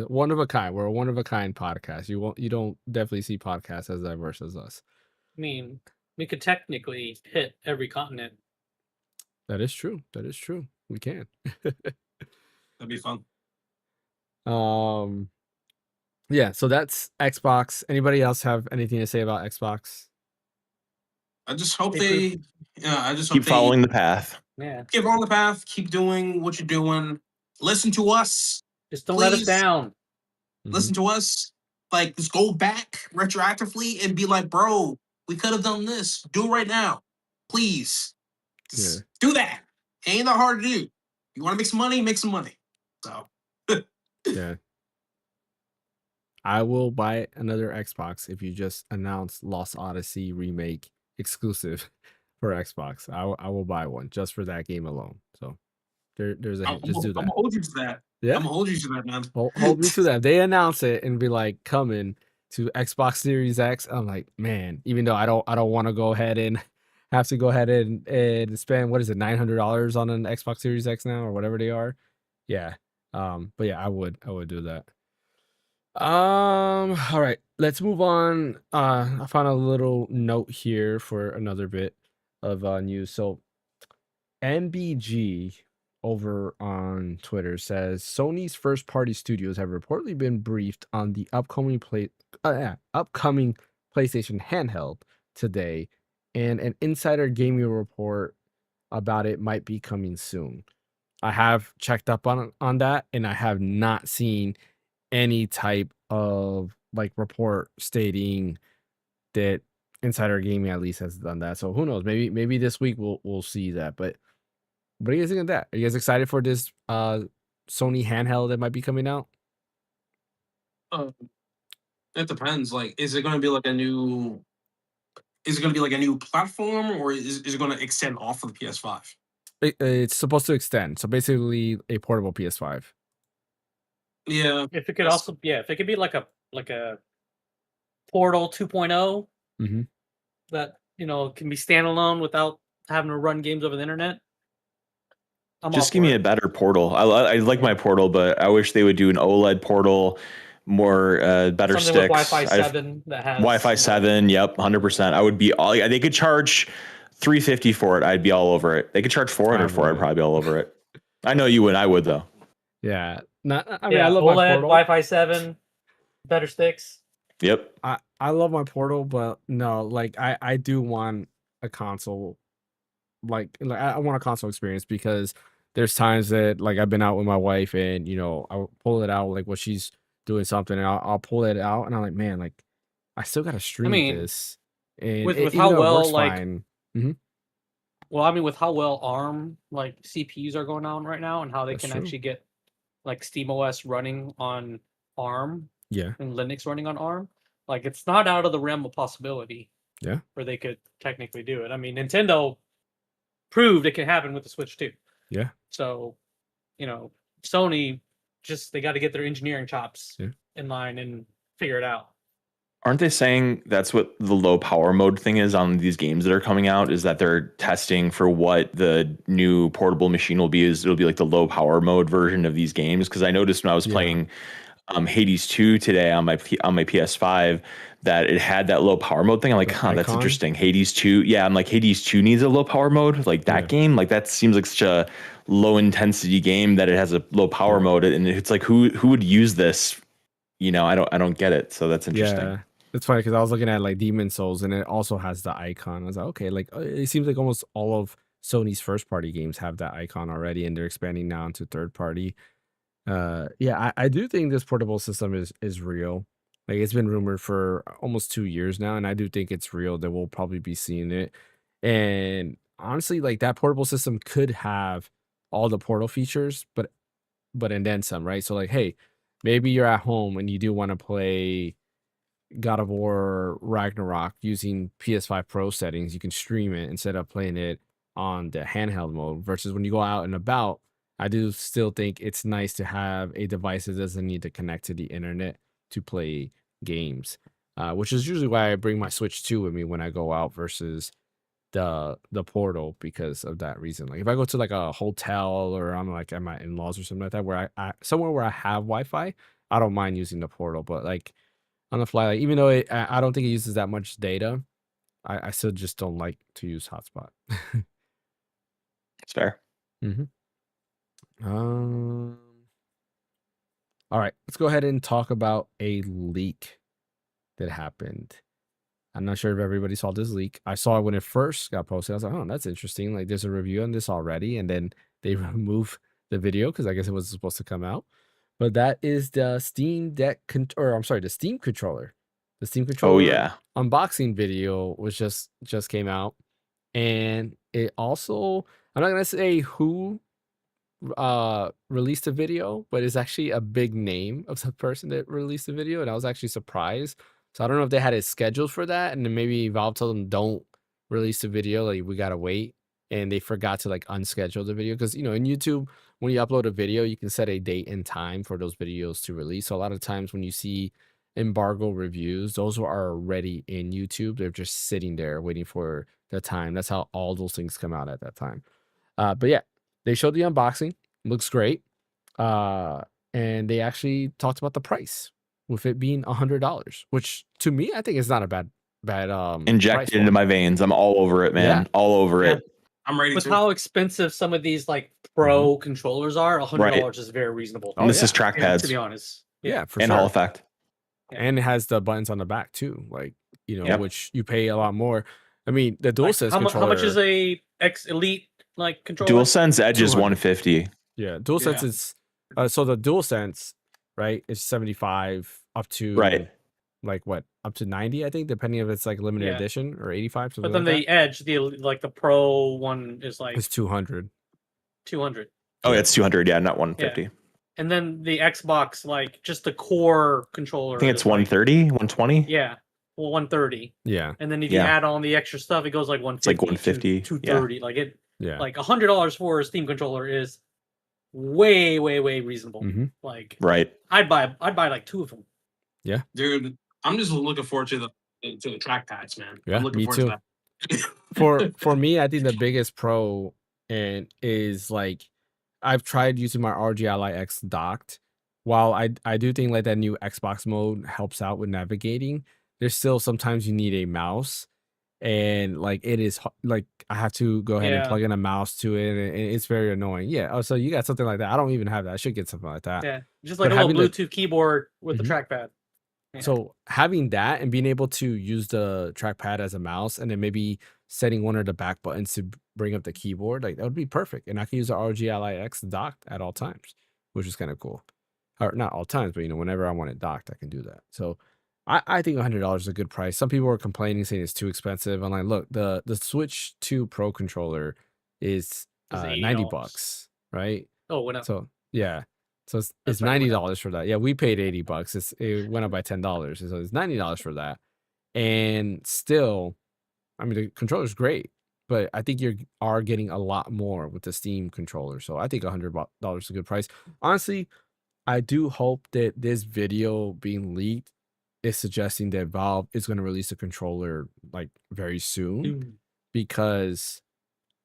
One of a kind. We're a one of a kind podcast. You don't definitely see podcasts as diverse as us. I mean, we could technically hit every continent. That is true. We can. that'd be fun. Yeah, so that's Xbox. Anybody else have anything to say about Xbox? I just hope keep following the path. Yeah. Keep on the path. Keep doing what you're doing. Listen to us. Just don't let us down. Listen to us. Just go back retroactively and be like, bro, we could have done this. Do it right now. Please. Just do that. Ain't that hard to do. You want to make some money? Make some money. So. Yeah. I will buy another Xbox if you just announce Lost Odyssey remake exclusive for Xbox. I will buy one just for that game alone. So there's a hint. Just do that. I'm gonna hold you to that. Yeah, I'm gonna hold you to that, man. Hold me to that. If they announce it and be like coming to Xbox Series X, I'm like, man. Even though I don't want to go ahead and have to go ahead and spend what is it, $900 on an Xbox Series X now or whatever they are. Yeah. But yeah, I would do that. All right, let's move on. I found a little note here for another bit of news. So MBG over on Twitter says Sony's first party studios have reportedly been briefed on the upcoming PlayStation handheld today, and an insider gaming report about it might be coming soon. I have checked up on that, and I have not seen any type of report stating that Insider Gaming at least has done that. So who knows? Maybe this week we'll see that. But what do you guys think of that? Are you guys excited for this Sony handheld that might be coming out? It depends. Is it going to be a new? Is it going to be a new platform, or is it going to extend off of the PS5? It's supposed to extend. So basically, a portable PS5. Yeah. If it could if it could be like a Portal 2.0, that can be standalone without having to run games over the internet. Just give me a better Portal. I like my Portal, but I wish they would do an OLED Portal, more better Something sticks. With Wi-Fi 7 that has Wi-Fi 7. Yep, 100%. I would be all. They could charge $350 for it. I'd be all over it. They could charge $400 for it. I'd probably be all over it. I know you would. I would though. Yeah. I love OLED, my Portal. Wi-Fi 7, better sticks. Yep. I love my Portal, but no, I do want a console. I want a console experience because there's times that I've been out with my wife and I'll pull it out while she's doing something and I'll pull it out and I'm like, man, I still gotta stream this. And with how well fine. Well, I mean, with how well ARM CPUs are going on right now and how they can actually get SteamOS running on ARM, and Linux running on ARM, it's not out of the realm of possibility. Yeah, where they could technically do it. I mean, Nintendo proved it can happen with the Switch too. Yeah. So, Sony they got to get their engineering chops in line and figure it out. Aren't they saying that's what the low power mode thing is on these games that are coming out? Is that they're testing for what the new portable machine will be? It'll be like the low power mode version of these games. Because I noticed when I was playing Hades 2 today on my PS5 that it had that low power mode thing. I'm like, huh, that's interesting. Hades 2, yeah. I'm like, Hades 2 needs a low power mode, like that game. Like that seems like such a low intensity game that it has a low power mode, and it's like who would use this? You know, I don't get it. So that's interesting. Yeah. It's funny because I was looking at like Demon Souls and it also has the icon. I was like, okay, like it seems like almost all of Sony's first party games have that icon already, and they're expanding now into third party. Yeah, I do think this portable system is real. Like it's been rumored for almost 2 years now, and I do think it's real that we'll probably be seeing it. And honestly, like that portable system could have all the Portal features, but and then some, right? So like, hey, maybe you're at home and you do want to play God of War Ragnarok using PS5 Pro settings. You can stream it instead of playing it on the handheld mode. Versus when you go out and about, I do still think it's nice to have a device that doesn't need to connect to the internet to play games, which is usually why I bring my Switch 2 with me when I go out versus the Portal, because of that reason. Like if I go to like a hotel or I'm like at my in-laws or something like that, where I somewhere where I have Wi-Fi, I don't mind using the Portal. But like on the fly, like even though I don't think it uses that much data, I still just don't like to use hotspot. It's fair. All right, let's go ahead and talk about a leak that happened. I'm not sure if everybody saw this leak. I saw it when it first got posted. I was like, oh, that's interesting. Like there's a review on this already, and then they removed the video because I guess it was supposed to come out. But that is the Steam Deck, the Steam controller. The Steam controller unboxing video was just came out, and it also, I'm not gonna say who released the video, but it's actually a big name of the person that released the video, and I was actually surprised. So I don't know if they had it scheduled for that, and then maybe Valve told them don't release the video, like we gotta wait, and they forgot to like unschedule the video. Because in YouTube, when you upload a video, you can set a date and time for those videos to release. So a lot of times when you see embargo reviews, those are already in YouTube. They're just sitting there waiting for the time. That's how all those things come out at that time. But yeah, they showed the unboxing. Looks great. And they actually talked about the price, with it being $100, which to me, I think is not a bad injected into my veins. I'm all over it, man. All over it. I'm ready. With how expensive some of these like pro controllers are, $100 is very reasonable. And this is trackpads, to be honest. Yeah, for and sure. Hall effect. And it has the buttons on the back too, like which you pay a lot more. I mean, the DualSense controller. How much is a X Elite like controller? DualSense Edge is $150. Yeah, DualSense is so the DualSense, right, is 75 up to like what, up to 90, I think, depending if it's like limited edition, or 85. But then the Edge, the Pro one is like it's 200. 200. Oh, it's 200. Yeah, not 150. Yeah. And then the Xbox, like just the core controller, I think it's 130, 120. Yeah, well, 130. Yeah. And then if you add on the extra stuff, it goes like 150. It's like 150, 230. Like it. Yeah. Like $100 for a Steam controller is way reasonable. Like I'd buy like two of them. Yeah, dude, I'm just looking forward to the trackpads, man. Yeah, I'm looking me forward too. to that. for me, I think the biggest pro is like, I've tried using my ROG Ally X docked. While I do think like that new Xbox mode helps out with navigating, there's still sometimes you need a mouse, and like it is like I have to go ahead and plug in a mouse to it, and it's very annoying. Yeah. Oh, so you got something like that? I don't even have that. I should get something like that. Yeah, just like a little Bluetooth keyboard with the trackpad. Yeah. So having that and being able to use the trackpad as a mouse, and then maybe setting one of the back buttons to bring up the keyboard, like that would be perfect. And I can use the ROG Ally X docked at all times, which is kind of cool. Or not all times, but whenever I want it docked, I can do that. So I think $100 is a good price. Some people are complaining, saying it's too expensive. I'm like, look, the Switch 2 Pro controller is $90, right? Oh, went up. So yeah. So it's $90 for that. Yeah, we paid $80. It went up by $10. So it's $90 for that. And still, I mean, the controller's great, but I think you are getting a lot more with the Steam controller. So I think $100 is a good price. Honestly, I do hope that this video being leaked is suggesting that Valve is going to release a controller like very soon, because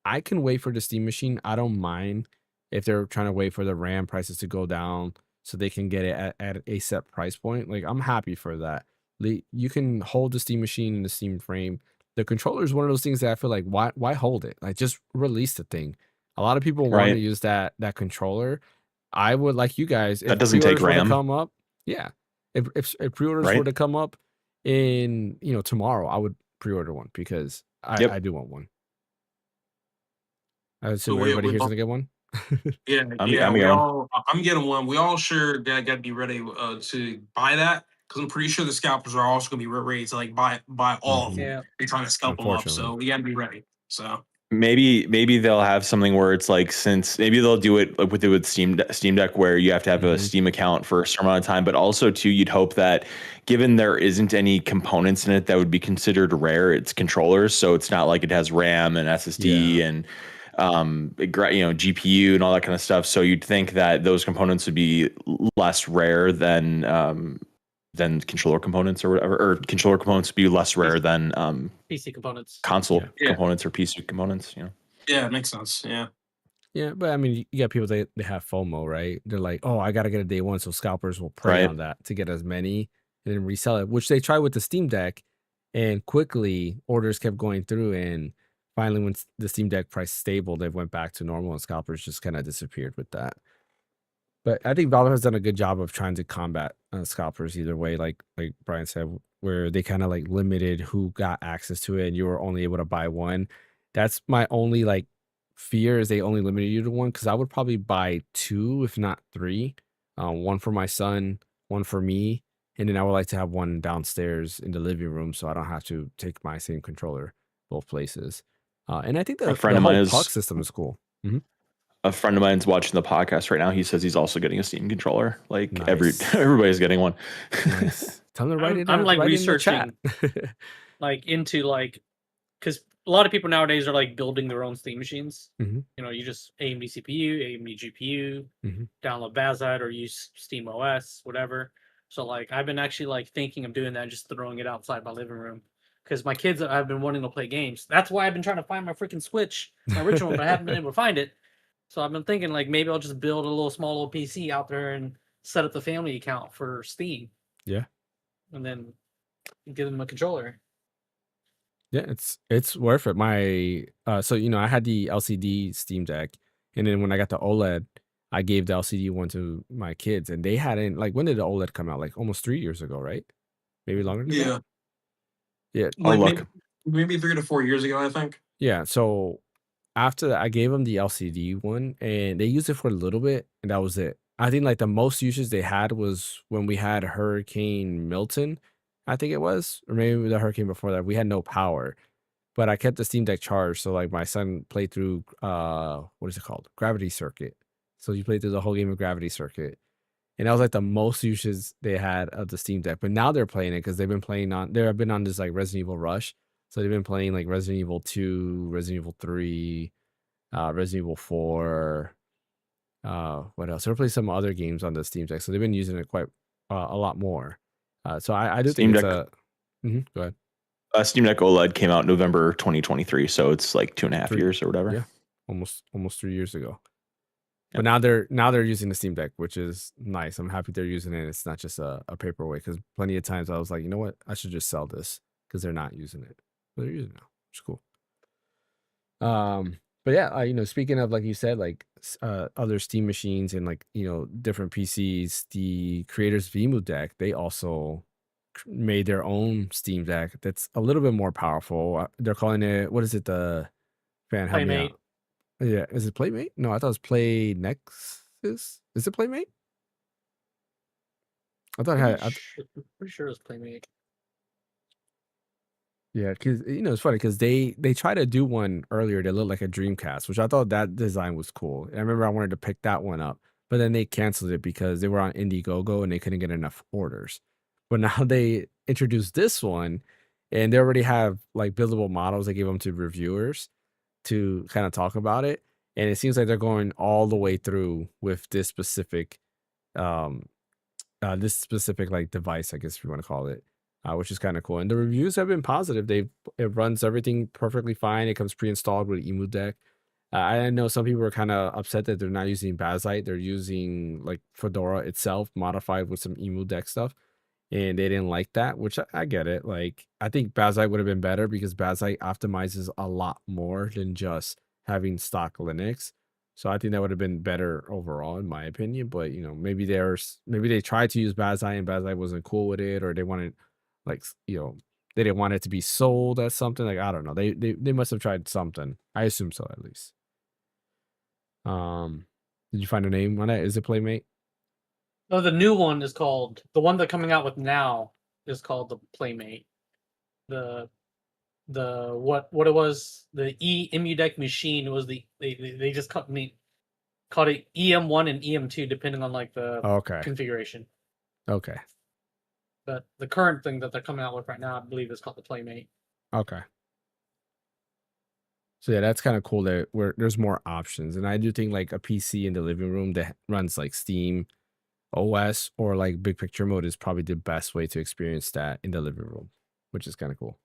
I can wait for the Steam Machine. I don't mind if they're trying to wait for the RAM prices to go down so they can get it at a set price point. Like, I'm happy for that. You can hold the Steam Machine and the Steam Frame. The controller is one of those things that I feel like, why hold it? Like, just release the thing. A lot of people want to Right. use that controller. I would, like you guys, That if doesn't take pre-orders were to RAM, come up, yeah. If pre-orders were right? to come up in, tomorrow, I would pre-order one because I Yep. do want one. I So assume we everybody we here's all gonna get one. yeah I'm yeah we going. all I'm getting one. We all sure got to be ready to buy that because I'm pretty sure the scalpers are also gonna be ready to like buy all of Mhm. them. Yeah. They're trying to scalp them up, Unfortunately. so we got to be ready. So Maybe they'll have something where it's like, since maybe they'll do it like with Steam Deck, where you have to have a Mhm. Steam account for a certain amount of time, but also too, you'd hope that given there isn't any components in it that would be considered rare, it's controllers, so it's not like it has RAM and SSD Yeah. and GPU and all that kind of stuff. So you'd think that those components would be less rare than controller components or whatever, or controller components would be less rare than PC components. console Yeah. yeah, components or PC components. yeah, it makes sense. Yeah. Yeah, but I mean, you got people they have FOMO, right? They're like, oh, I gotta get a day one, so scalpers will prey Right. on that to get as many and then resell it, which they tried with the Steam Deck, and quickly orders kept going through, and finally, when the Steam Deck price stable, they went back to normal, and scalpers just kind of disappeared with that. But I think Valve has done a good job of trying to combat scalpers either way, like Brian said, where they kind of like limited who got access to it, and you were only able to buy one. That's my only like fear, is they only limited you to one, because I would probably buy two, if not three. One for my son, one for me, and then I would like to have one downstairs in the living room, so I don't have to take my same controller both places. And I think A friend the of mine whole is puck system is cool. Mhm. a friend of mine's watching the podcast right now. He says he's also getting a Steam controller. Like Nice. everybody's getting one. Nice. Tell them to write I'm like write it in the chat. researching like into like because a lot of people nowadays are like building their own Steam machines. Mhm. You just AMD CPU, AMD GPU, Mhm. download Bazide or use Steam OS, whatever. So like I've been actually like thinking of doing that, just throwing it outside my living room. Because my kids have been wanting to play games. That's why I've been trying to find my freaking Switch, my original one, but I haven't been able to find it. So I've been thinking like maybe I'll just build a little PC out there and set up the family account for Steam Yeah. and then give them a controller. Yeah, it's worth it. My so I had the LCD Steam Deck, and then when I got the OLED, I gave the LCD one to my kids, and they hadn't, like, when did the OLED come out? Like almost 3 years ago, right? Maybe longer than that? Yeah. Yeah. Oh, Like look. maybe 3 to 4 years ago, I think. Yeah, so after that, I gave them the LCD one, and they used it for a little bit, and that was it. I think like the most usage they had was when we had Hurricane Milton, I think it was, or maybe the hurricane before that. We had no power, but I kept the Steam Deck charged, so like my son played through what is it called? Gravity Circuit. So you played through the whole game of Gravity Circuit. And that was like the most usage they had of the Steam Deck. But now they're playing it because they've been on this like Resident Evil rush. So they've been playing like Resident Evil 2, Resident Evil 3, Resident Evil 4. What else? They're playing some other games on the Steam Deck. So they've been using it quite a lot more. So I do think Steam it's Deck a. Go ahead. Steam Deck OLED came out November 2023, so it's like 2.5 Three. years or whatever. Yeah, almost 3 years ago. Yep. But now they're using the Steam Deck, which is nice. I'm happy they're using it. It's not just a paperweight, because plenty of times I was like, you know what, I should just sell this because they're not using it. But they're using it now, which is cool. But yeah, speaking of, like you said, like other Steam machines and like different PCs, the creators Vemu Deck, they also made their own Steam Deck that's a little bit more powerful. They're calling it, what is it? The fan help me Playmate. out. Yeah, is it Playmate? No, I thought it was Play Nexus. Is it Playmate? I thought it had. Pretty sure it was Playmate. Yeah, because it's funny because they tried to do one earlier that looked like a Dreamcast, which I thought that design was cool. And I remember I wanted to pick that one up, but then they canceled it because they were on Indiegogo and they couldn't get enough orders. But now they introduced this one, and they already have like buildable models. They gave them to reviewers to kind of talk about it, and it seems like they're going all the way through with this specific um this specific like device, I guess if you want to call it, which is kind of cool. And the reviews have been positive. It runs everything perfectly fine. It comes pre-installed with Emu Deck. I know some people are kind of upset that they're not using Bazite. They're using like Fedora itself modified with some Emu Deck stuff, and they didn't like that, which I get it. Like I think Bazite would have been better because Bazite optimizes a lot more than just having stock Linux. So I think that would have been better overall, in my opinion. But maybe they tried to use Bazite and Bazite wasn't cool with it, or they wanted like they didn't want it to be sold as something. Like I don't know. They must have tried something. I assume so at least. Did you find a name on it? Is it Playmate? No, the new one is called the one they're coming out with now is called the Playmate. The what it was, the EMU Deck machine was they just called it EM1 and EM2 depending on like the configuration. Okay. But the current thing that they're coming out with right now, I believe, is called the Playmate. Okay. So yeah, that's kind of cool that there's more options. And I do think like a PC in the living room that runs like Steam OS or like big picture mode is probably the best way to experience that in the living room, which is kind of cool.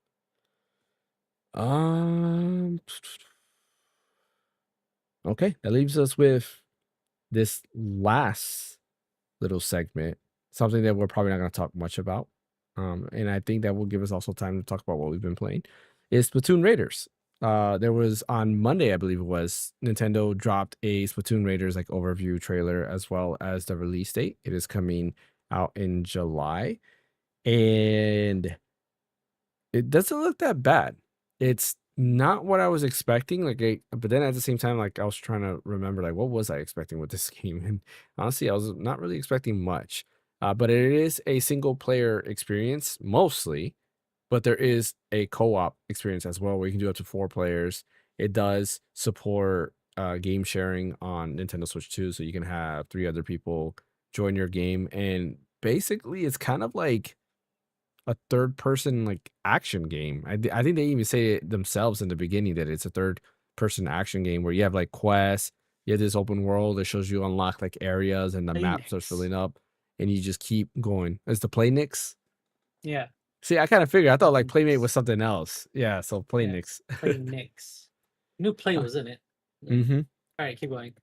Okay, that leaves us with this last little segment, something that we're probably not going to talk much about. And I think that will give us also time to talk about what we've been playing. Is Splatoon Raiders. There was on Monday, I believe it was, Nintendo dropped a Splatoon Raiders like overview trailer as well as the release date. It is coming out in July, and it doesn't look that bad. It's not what I was expecting. But then at the same time, like I was trying to remember, like what was I expecting with this game? And honestly, I was not really expecting much. But it is a single player experience mostly, but there is a co-op experience as well where you can do up to 4 players. It does support game sharing on Nintendo Switch 2, so you can have 3 other people join your game. And basically, it's kind of like a third person like action game. I think they even say it themselves in the beginning that it's a third person action game where you have like quests, you have this open world that shows you unlock like areas and the map starts filling up and you just keep going. Is the Playnix? Yeah. See, I kind of figured. I thought like Playmate was something else. Yeah, so Playnix. Yeah, Playnix. New Play was in it. Mm-hmm. All right, keep going.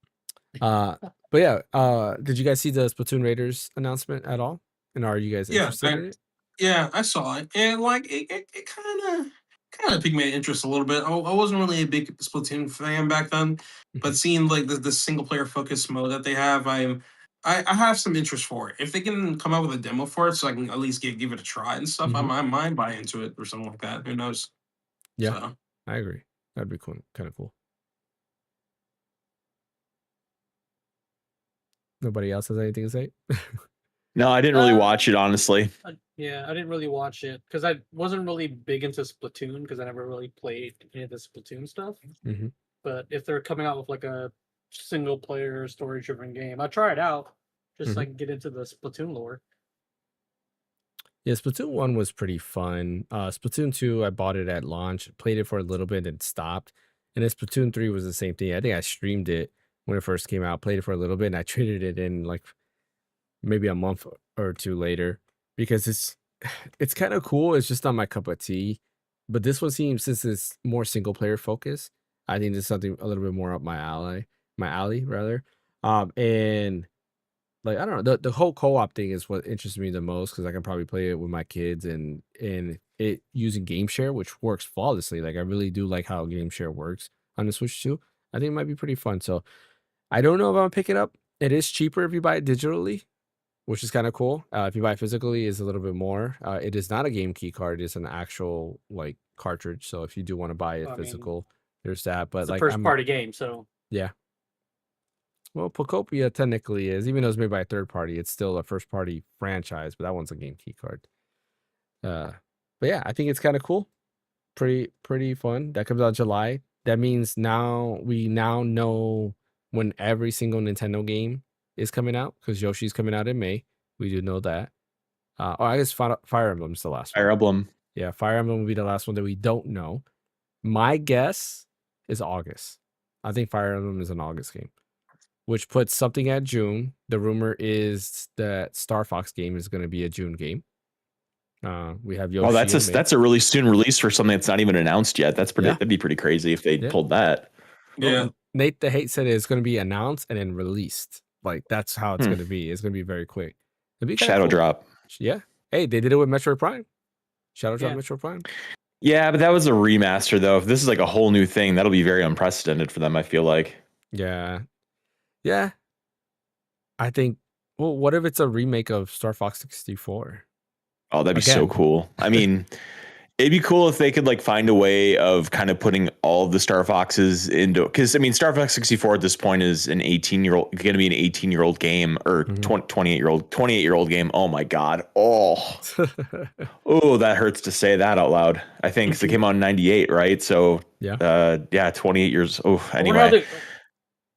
But yeah, did you guys see the Splatoon Raiders announcement at all? And are you guys interested in it? Yeah, I saw it, and like it kind of piqued my interest a little bit. I wasn't really a big Splatoon fan back then, but seeing like the single player focus mode that they have, I have some interest for it. If they can come out with a demo for it, so I can at least give it a try and stuff, I might buy into it or something like that. Who knows? Yeah, so. I agree. That'd be cool, kind of cool. Nobody else has anything to say? No, I didn't really watch it, honestly. I didn't really watch it because I wasn't really big into Splatoon because I never really played any of the Splatoon stuff. But if they're coming out with like a single player story driven game, I'll try it out just so I can get into the Splatoon lore. Yeah, Splatoon 1 was pretty fun. Splatoon 2, I bought it at launch, played it for a little bit and stopped. And then Splatoon 3 was the same thing. I think I streamed it when it first came out, played it for a little bit, and I traded it in like maybe a month or 2 later because it's kind of cool. It's just not my cup of tea. But this one seems, since it's more single player focused, I think there's something a little bit more up my alley rather. And like I don't know, the whole co-op thing is what interests me the most because I can probably play it with my kids and it using game share, which works flawlessly. Like I really do like how game share works on the Switch 2. I think it might be pretty fun. So I don't know if I'm gonna pick it up. It is cheaper if you buy it digitally, which is kind of cool. If you buy it physically, it's a little bit more. It is not a game key card; it's an actual like cartridge. So if you do want to buy it physical, there's that. But it's like a first party game, so yeah. Well, Pocopia technically is, even though it's made by a third party, it's still a first party franchise, but that one's a game key card. But yeah, I think it's kind of cool. Pretty fun. That comes out in July. That means we know when every single Nintendo game is coming out because Yoshi's coming out in May. We do know that. I guess Fire Emblem's the last one. Fire Emblem. Yeah, Fire Emblem will be the last one that we don't know. My guess is August. I think Fire Emblem is an August game. which puts something at June. The rumor is that Star Fox game is going to be a June game. We have Yoshi. Well, that's a really soon release for something that's not even announced yet. That'd be pretty crazy if they pulled that. Yeah. Nate the Hate said it's going to be announced and then released. Like that's how it's going to be. It's going to be very quick. It'd be Shadow cool. Drop. Yeah. Hey, they did it with Metroid Prime. Shadow Drop Metroid Prime. Yeah, but that was a remaster though. If this is like a whole new thing, that'll be very unprecedented for them, I feel like. Yeah. Yeah. I think, well, what if it's a remake of Star Fox 64? Oh, that'd be so cool. I mean, it'd be cool if they could like find a way of kind of putting all of the Star Foxes into, because I mean, Star Fox 64 at this point is an 18-year-old, going to be an 18-year-old game or 28-year-old game. Oh my God. Oh, that hurts to say that out loud. I think they came out in 98, right? So yeah, 28 years. Oh, anyway.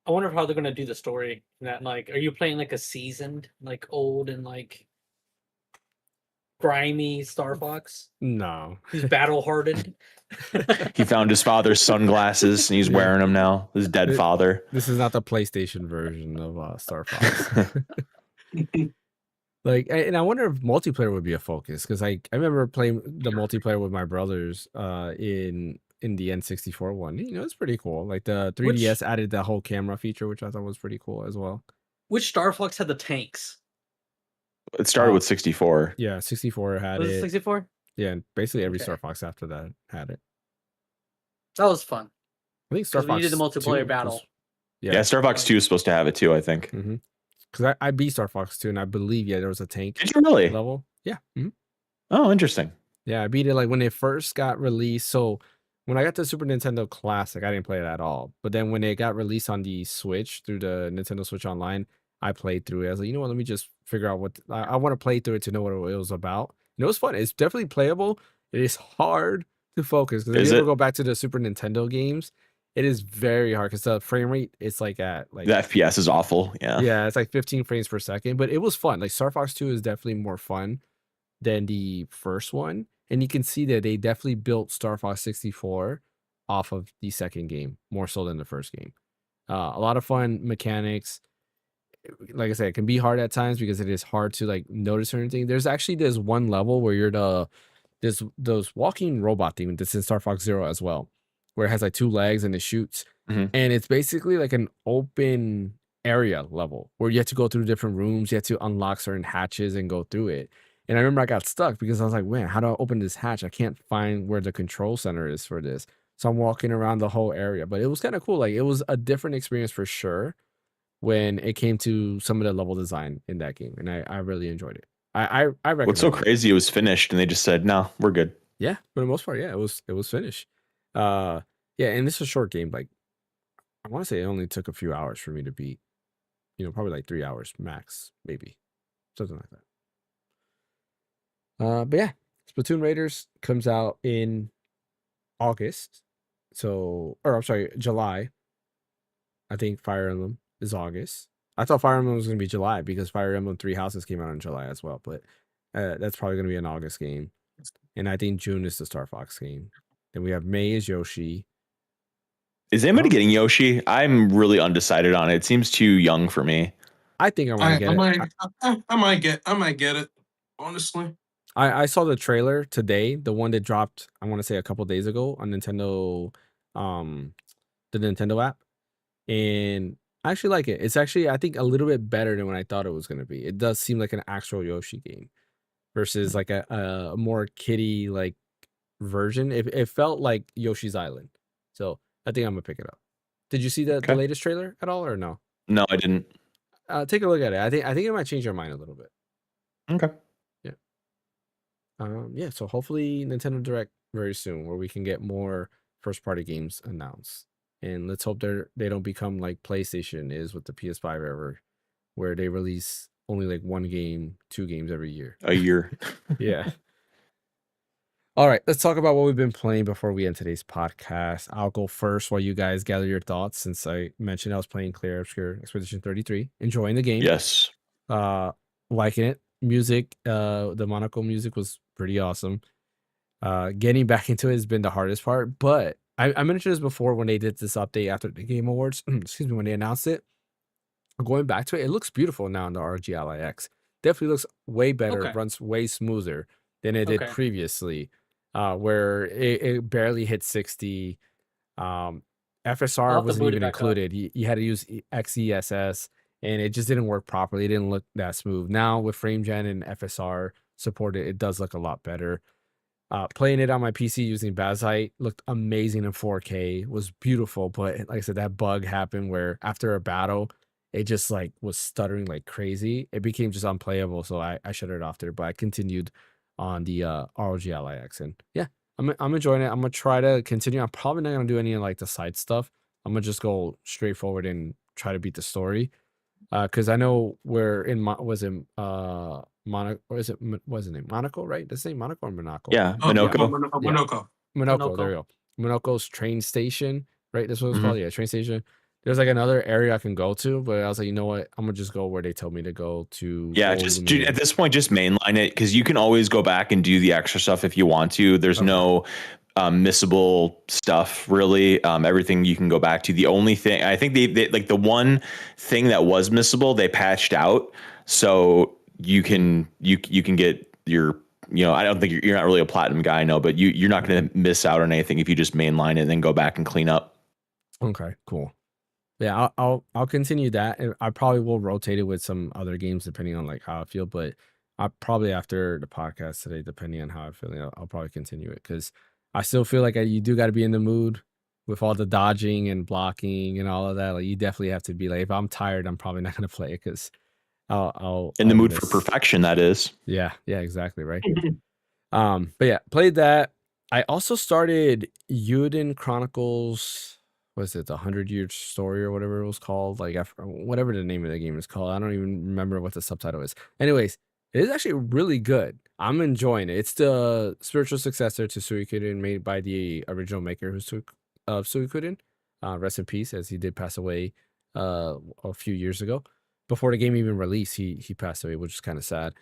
I wonder how they're gonna do the story. That like, are you playing like a seasoned, like old and like grimy Star Fox? No, he's battle hardened. He found his father's sunglasses and he's wearing them now. His dead father. This is not the PlayStation version of Star Fox. Like, and I wonder if multiplayer would be a focus because I remember playing the multiplayer with my brothers in the N64 one. You know, it's pretty cool. Like the 3DS added the whole camera feature, which I thought was pretty cool as well. Which Star Fox had the tanks? It started with 64. Yeah, 64 had it. 64? Yeah, basically every Star Fox after that had it. That was fun. I think Star Fox you did the multiplayer battle. Yeah, Star Fox 2 is supposed to have it too, I think. Because I beat Star Fox 2 and I believe there was a tank. Did you really? Level? Yeah. Oh, interesting. Yeah, I beat it like when it first got released. So when I got the Super Nintendo Classic, I didn't play it at all. But then when it got released on the Switch through the Nintendo Switch Online, I played through it. I was like, you know what? Let me just figure out what I want to play through it to know what it was about. And it was fun. It's definitely playable. It is hard to focus because if you ever go back to the Super Nintendo games, it is very hard because the frame rate it's like at like the FPS is awful. Yeah, it's like 15 frames per second. But it was fun. Like Star Fox 2 is definitely more fun than the first one, and you can see that they definitely built Star Fox 64 off of the second game more so than the first game. A lot of fun mechanics. Like I said, it can be hard at times because it is hard to like notice certain things. There's actually this one level where you're those walking robot thing that's in Star Fox Zero as well, where it has like 2 legs and it shoots, and it's basically like an open area level where you have to go through different rooms, you have to unlock certain hatches and go through it. And I remember I got stuck because I was like, man, how do I open this hatch? I can't find where the control center is for this. So I'm walking around the whole area, but it was kind of cool. Like it was a different experience for sure when it came to some of the level design in that game, and I really enjoyed it. I recommend. What's so crazy? It was finished, and they just said, "No, we're good." Yeah, for the most part, yeah, it was finished. Yeah, and this is a short game. Like I want to say, it only took a few hours for me to beat. You know, probably like 3 hours max, maybe something like that. But yeah, Splatoon Raiders comes out in August. So, or I'm sorry, July. I think Fire Emblem is August. I thought Fire Emblem was going to be July because Fire Emblem 3 Houses came out in July as well. But that's probably going to be an August game. And I think June is the Star Fox game. Then we have May is Yoshi. Is anybody getting Yoshi? I'm really undecided on it. It seems too young for me. I think I want to get it. I might get it, honestly. I saw the trailer today, the one that dropped, I want to say a couple days ago on Nintendo, the Nintendo app. And I actually like it. It's actually, I think, a little bit better than what I thought it was going to be. It does seem like an actual Yoshi game versus like a more kiddie like version. It felt like Yoshi's Island. So I think I'm going to pick it up. Did you see the latest trailer at all or no? No, I didn't. Take a look at it. I think it might change your mind a little bit. Okay. Yeah. Yeah, so hopefully Nintendo Direct very soon where we can get more first party games announced. And let's hope they don't become like PlayStation is with the PS5 ever, where they release only like 1 game, 2 games every year. A year. Yeah. All right, let's talk about what we've been playing before we end today's podcast. I'll go first while you guys gather your thoughts, since I mentioned I was playing Clear Obscure Expedition 33, enjoying the game. Yes. Liking it. Music, the Monaco music was pretty awesome. Getting back into it has been the hardest part, but I mentioned this before when they did this update after the Game Awards. Excuse me, when they announced it. going back to it, it looks beautiful now in the RGLIX. Definitely looks way better, Okay. runs way smoother than it did Okay. previously, where it barely hit 60. FSR have to wasn't boot it even back up. included. You had to use XESS, and it just didn't work properly. It didn't look that smooth. Now with FrameGen and FSR supported, it does look a lot better. Playing it on my PC using Bazite looked amazing in 4K, was beautiful. But like I said, that bug happened where after a battle, it just like was stuttering like crazy. It became just unplayable. So I shut it off there, but I continued on the ROG LIX. And yeah, I'm enjoying it. I'm gonna try to continue. I'm probably not gonna do any of like the side stuff. I'm gonna just go straight forward and try to beat the story. Because I know we're in was it Monaco, or is it was it name Monaco, right? That's the name Monaco or Monaco? Yeah, Oh, yeah, Minoko. Yeah. Monoko. Monaco, there Minoko. you go. Monaco's train station, right? That's what it's Mhm. called. Yeah, train station. There's like another area I can go to, but I was like, you know what? I'm gonna just go where they told me to go to. Yeah, at this point, just mainline it because you can always go back and do the extra stuff if you want to. There's Okay. no missable stuff really. Everything you can go back to. The only thing I think they like the one thing that was missable they patched out, so you can get your I don't think you're not really a platinum guy, no, but you're not going to miss out on anything if you just mainline it and then go back and clean up. Okay, cool. Yeah, I'll continue that. And I probably will rotate it with some other games depending on like how I feel. But I probably after the podcast today, depending on how I feel, I'll probably continue it because I still feel like you do got to be in the mood with all the dodging and blocking and all of that. Like you definitely have to be like, if I'm tired, I'm probably not gonna play it because In the I'll mood for miss. perfection, that is. Yeah, exactly right. But yeah, played that. I also started Yuden Chronicles. Was it the 100-Year Story or whatever it was called? Like whatever the name of the game is called. I don't even remember what the subtitle is. Anyways, it is actually really good. I'm enjoying it. It's the spiritual successor to Suikoden, made by the original maker of Suikoden. Rest in peace, as he did pass away a few years ago. Before the game even released, he passed away, which is kind of sad.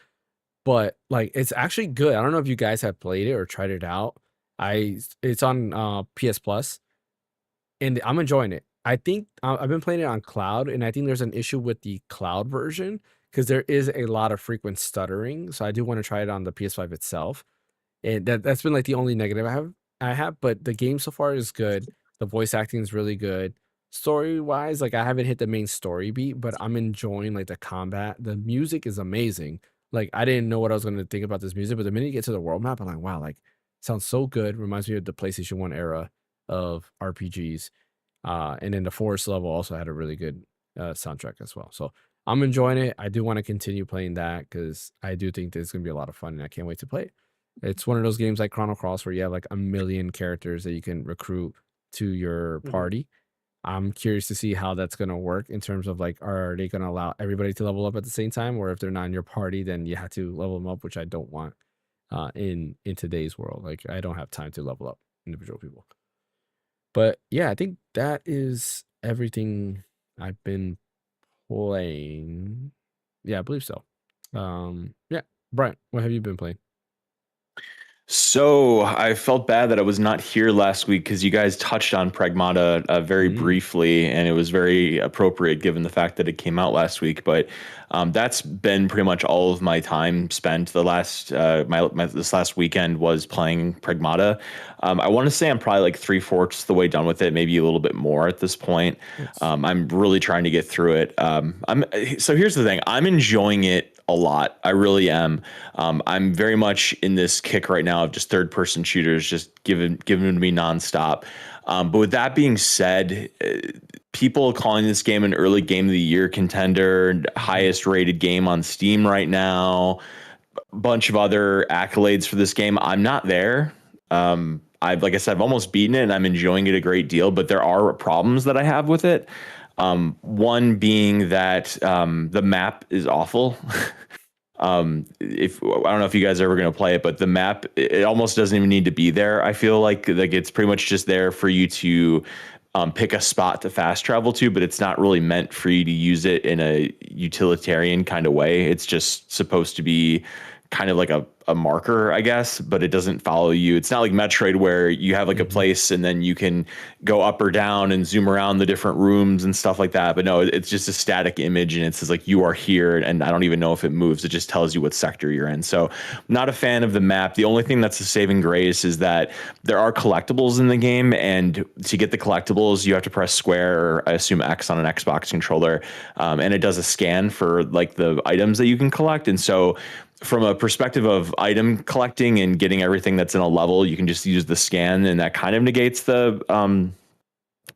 But like it's actually good. I don't know if you guys have played it or tried it out. It's on PS Plus and I'm enjoying it. I think I've been playing it on cloud and I think there's an issue with the cloud version because there is a lot of frequent stuttering. So I do want to try it on the PS5 itself. And that's been like the only negative I have, but the game so far is good. The voice acting is really good. Story wise, like I haven't hit the main story beat, but I'm enjoying like the combat. The music is amazing. Like I didn't know what I was gonna think about this music, but the minute you get to the world map, I'm like, wow, like sounds so good. Reminds me of the PlayStation 1 era of RPGs. And then the forest level also had a really good soundtrack as well. So I'm enjoying it. I do want to continue playing that because I do think there's gonna be a lot of fun and I can't wait to play it. It's one of those games like Chrono Cross where you have like a million characters that you can recruit to your party. I'm curious to see how that's going to work in terms of like, are they going to allow everybody to level up at the same time? Or if they're not in your party, then you have to level them up, which I don't want in today's world. Like I don't have time to level up individual people. But yeah, I think that is everything I've been playing. Yeah, I believe so. Yeah. Brian, what have you been playing? So I felt bad that I was not here last week because you guys touched on Pragmata very briefly, and it was very appropriate given the fact that it came out last week. But that's been pretty much all of my time spent. The last this last weekend was playing Pragmata. I want to say I'm probably like 3/4 the way done with it, maybe a little bit more at this point. I'm really trying to get through it. So here's the thing: I'm enjoying it a lot. I really am. I'm very much in this kick right now of just third-person shooters, just giving to me nonstop. But with that being said, people calling this game an early game of the year contender, highest rated game on Steam right now, a bunch of other accolades for this game. I'm not there. Like I said, I've almost beaten it and I'm enjoying it a great deal, but there are problems that I have with it. One being that the map is awful. If I don't know if you guys are ever going to play it, but the map, it almost doesn't even need to be there. I feel like it's pretty much just there for you to pick a spot to fast travel to, but it's not really meant for you to use it in a utilitarian kind of way. It's just supposed to be kind of like a a marker, I guess, but it doesn't follow you. It's not like Metroid where you have like a place and then you can go up or down and zoom around the different rooms and stuff like that. But no, it's just a static image and it says like you are here, and I don't even know if it moves. It just tells you what sector you're in. So not a fan of the map. The only thing that's a saving grace is that there are collectibles in the game, and to get the collectibles, you have to press square or I assume X on an Xbox controller, and it does a scan for like the items that you can collect. And so from a perspective of item collecting and getting everything that's in a level, you can just use the scan, and that kind of negates the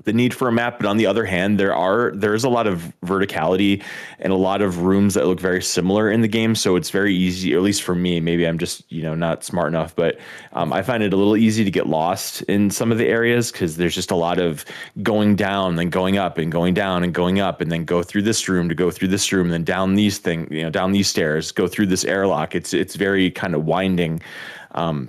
need for a map. But on the other hand, there's a lot of verticality and a lot of rooms that look very similar in the game. So it's very easy, or at least for me, maybe I'm just, not smart enough, but I find it a little easy to get lost in some of the areas because there's just a lot of going down, then going up and going down and going up, and then go through this room to go through this room, and then down these down these stairs, go through this airlock. It's very kind of winding.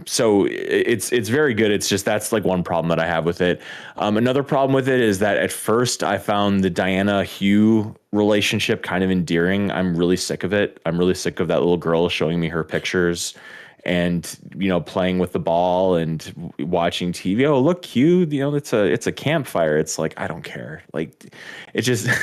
So it's very good. It's just, that's like one problem that I have with it. Another problem with it is that at first I found the Diana Hugh relationship kind of endearing. I'm really sick of it. I'm really sick of that little girl showing me her pictures and, playing with the ball and watching TV. Oh, look, Hugh, it's a campfire. It's like, I don't care. Like, it's just, and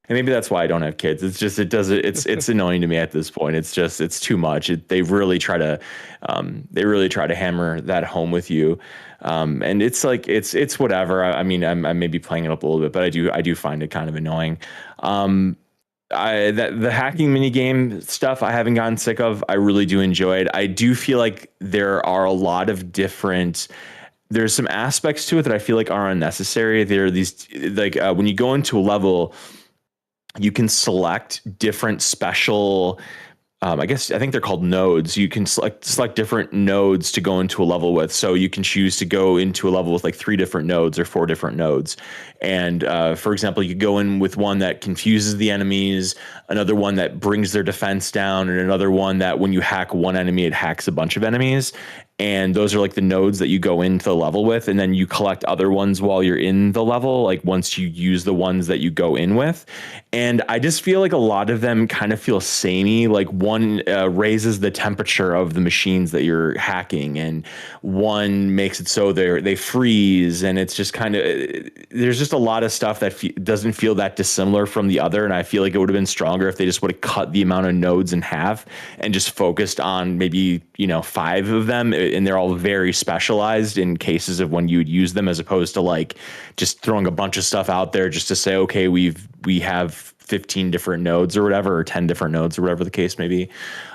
maybe that's why I don't have kids. It's just, it's annoying to me at this point. It's too much. They really try to hammer that home with you. And it's like, it's whatever. I mean, I'm maybe playing it up a little bit, but I do find it kind of annoying. The hacking minigame stuff I haven't gotten sick of. I really do enjoy it. I do feel like there are a lot of there's some aspects to it that I feel like are unnecessary. There are these, like when you go into a level, you can select different special, I think they're called nodes. You can select different nodes to go into a level with. So you can choose to go into a level with like 3 different nodes or 4 different nodes. And for example, you go in with one that confuses the enemies, another one that brings their defense down, and another one that when you hack one enemy, it hacks a bunch of enemies. And those are like the nodes that you go into the level with. And then you collect other ones while you're in the level, like once you use the ones that you go in with. And I just feel like a lot of them kind of feel samey. Like one raises the temperature of the machines that you're hacking, and one makes it so they freeze. And it's just kind of, there's just a lot of stuff that doesn't feel that dissimilar from the other. And I feel like it would have been stronger if they just would have cut the amount of nodes in half and just focused on maybe, 5 of them. And they're all very specialized in cases of when you would use them, as opposed to like just throwing a bunch of stuff out there just to say, okay, we have 15 different nodes or whatever, or 10 different nodes or whatever the case may be.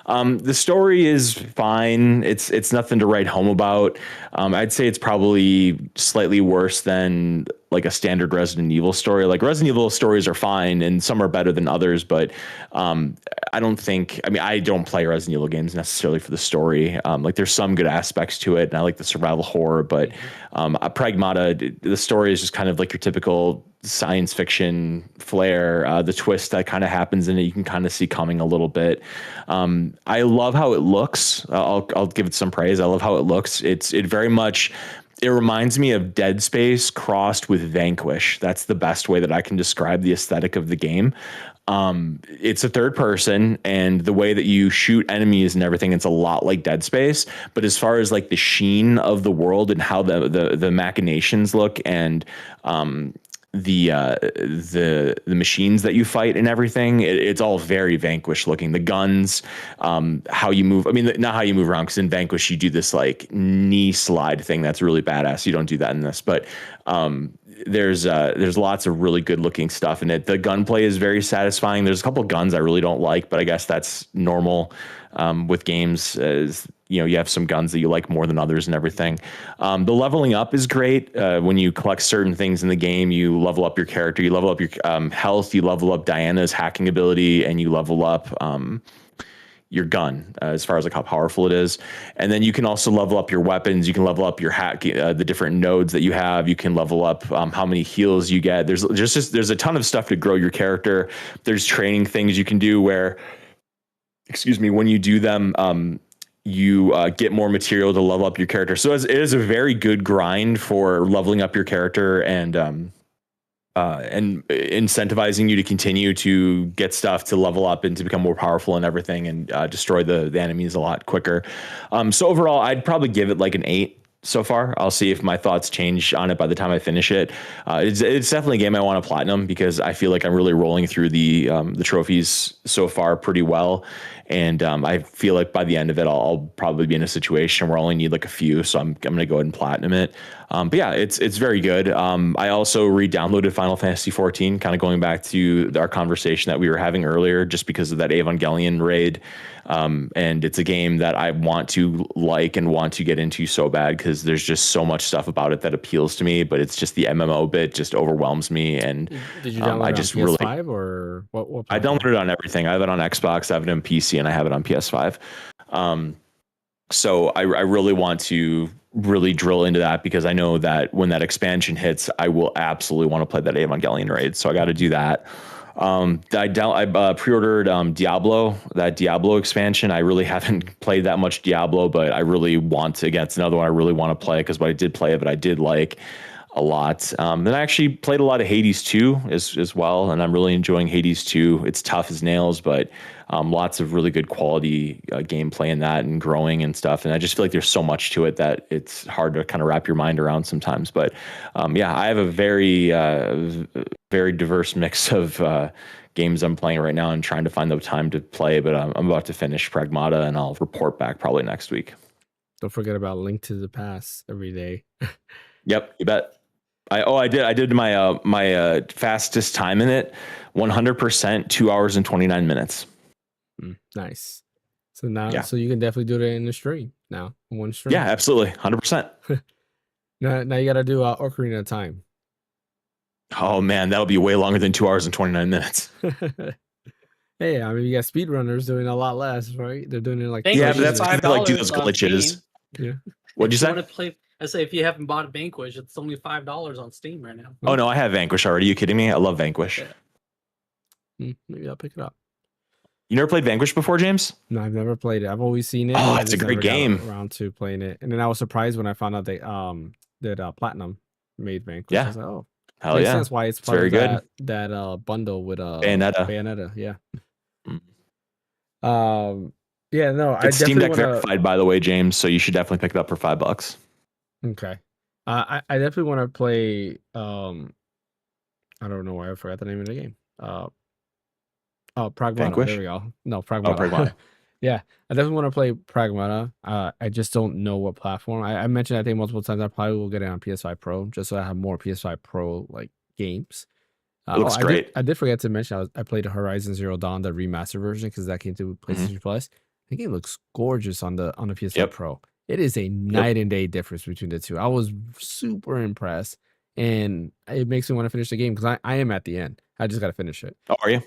The story is fine. It's nothing to write home about. I'd say it's probably slightly worse than like a standard Resident Evil story. Like Resident Evil stories are fine and some are better than others, but I don't play Resident Evil games necessarily for the story. Like there's some good aspects to it, and I like the survival horror, but Pragmata, the story is just kind of like your typical science fiction flair. The twist that kind of happens in it, you can kind of see coming a little bit. I love how it looks. I'll give it some praise. I love how it looks. It reminds me of Dead Space crossed with Vanquish. That's the best way that I can describe the aesthetic of the game. It's a third person, and the way that you shoot enemies and everything, it's a lot like Dead Space. But as far as like the sheen of the world and how the machinations look, and the machines that you fight and everything, it's all very Vanquish looking. The guns, how you move, not how you move around, because in Vanquish you do this like knee slide thing that's really badass. You don't do that in this, but there's lots of really good looking stuff in it. The gunplay is very satisfying. There's a couple of guns I really don't like, but I guess that's normal with games. As you have some guns that you like more than others and everything. The leveling up is great. When you collect certain things in the game, you level up your character, you level up your health, you level up Diana's hacking ability, and you level up your gun as far as like how powerful it is. And then you can also level up your weapons. You can level up your hack, the different nodes that you have. You can level up how many heals you get. There's a ton of stuff to grow your character. There's training things you can do where, when you do them, you get more material to level up your character. So it is a very good grind for leveling up your character and and incentivizing you to continue to get stuff to level up and to become more powerful and everything, and destroy the enemies a lot quicker. So overall, I'd probably give it like an 8 so far. I'll see if my thoughts change on it by the time I finish it. It's definitely a game I want to platinum because I feel like I'm really rolling through the trophies so far pretty well. And I feel like by the end of it, I'll probably be in a situation where I only need like a few. So I'm going to go ahead and platinum it. But yeah, it's very good. I also re-downloaded Final Fantasy 14, kind of going back to our conversation that we were having earlier, just because of that Evangelion raid. And it's a game that I want to like and want to get into so bad because there's just so much stuff about it that appeals to me. But it's just the MMO bit just overwhelms me. And did you download it on PS5 or what I downloaded it on everything. I have it on Xbox, I have it on PC, and I have it on PS5. So I really want to really drill into that because I know that when that expansion hits, I will absolutely want to play that Evangelion raid. So I got to do that. I pre-ordered Diablo, that Diablo expansion. I really haven't played that much Diablo, but I really want to. Again, it's another one I really want to play because I did play it, but I did like a lot. Then I actually played a lot of Hades 2 as well, and I'm really enjoying Hades 2. It's tough as nails, but lots of really good quality gameplay in that and growing and stuff. And I just feel like there's so much to it that it's hard to kind of wrap your mind around sometimes. But yeah, I have a very, very diverse mix of games I'm playing right now and trying to find the time to play. But I'm about to finish Pragmata, and I'll report back probably next week. Don't forget about Link to the Past every day. Yep, you bet. I did my my fastest time in it, 100%, 2 hours and 29 minutes. Nice. So now, so you can definitely do that in the stream now, one stream. Yeah, absolutely, 100%. now you got to do Ocarina of Time. Oh man, that'll be way longer than 2 hours and 29 minutes. Hey, I mean, you got speedrunners doing a lot less, right? They're doing it like but that's why they like do those glitches. Yeah. What'd you say? Want to play? I say if you haven't bought Vanquish, it's only $5 on Steam right now. Oh no, I have Vanquish already. Are you kidding me? I love Vanquish. Yeah. Maybe I'll pick it up. You never played Vanquish before, James? No, I've never played it. I've always seen it. Oh, it's a great game. Around to playing it, and then I was surprised when I found out they that Platinum made Vanquish. Yeah. I was like, oh, hell yeah. That's why it's part very of good. That bundle with Bayonetta. Yeah. Yeah, no, it's Steam Deck verified, by the way, James. So you should definitely pick it up for $5. Okay. I definitely want to play. I don't know why I forgot the name of the game. Pragmata. Vanquish? There we go. No, Pragmata. Pragmata. Yeah, I definitely want to play Pragmata. I just don't know what platform. I mentioned I think multiple times I probably will get it on PS5 Pro just so I have more PS5 Pro like games. It looks great. I did forget to mention I played Horizon Zero Dawn, the remastered version, because that came to PlayStation Plus. The game looks gorgeous on the PS5 Pro. It is a night and day difference between the two. I was super impressed, and it makes me want to finish the game because I am at the end. I just got to finish it. Oh, are you?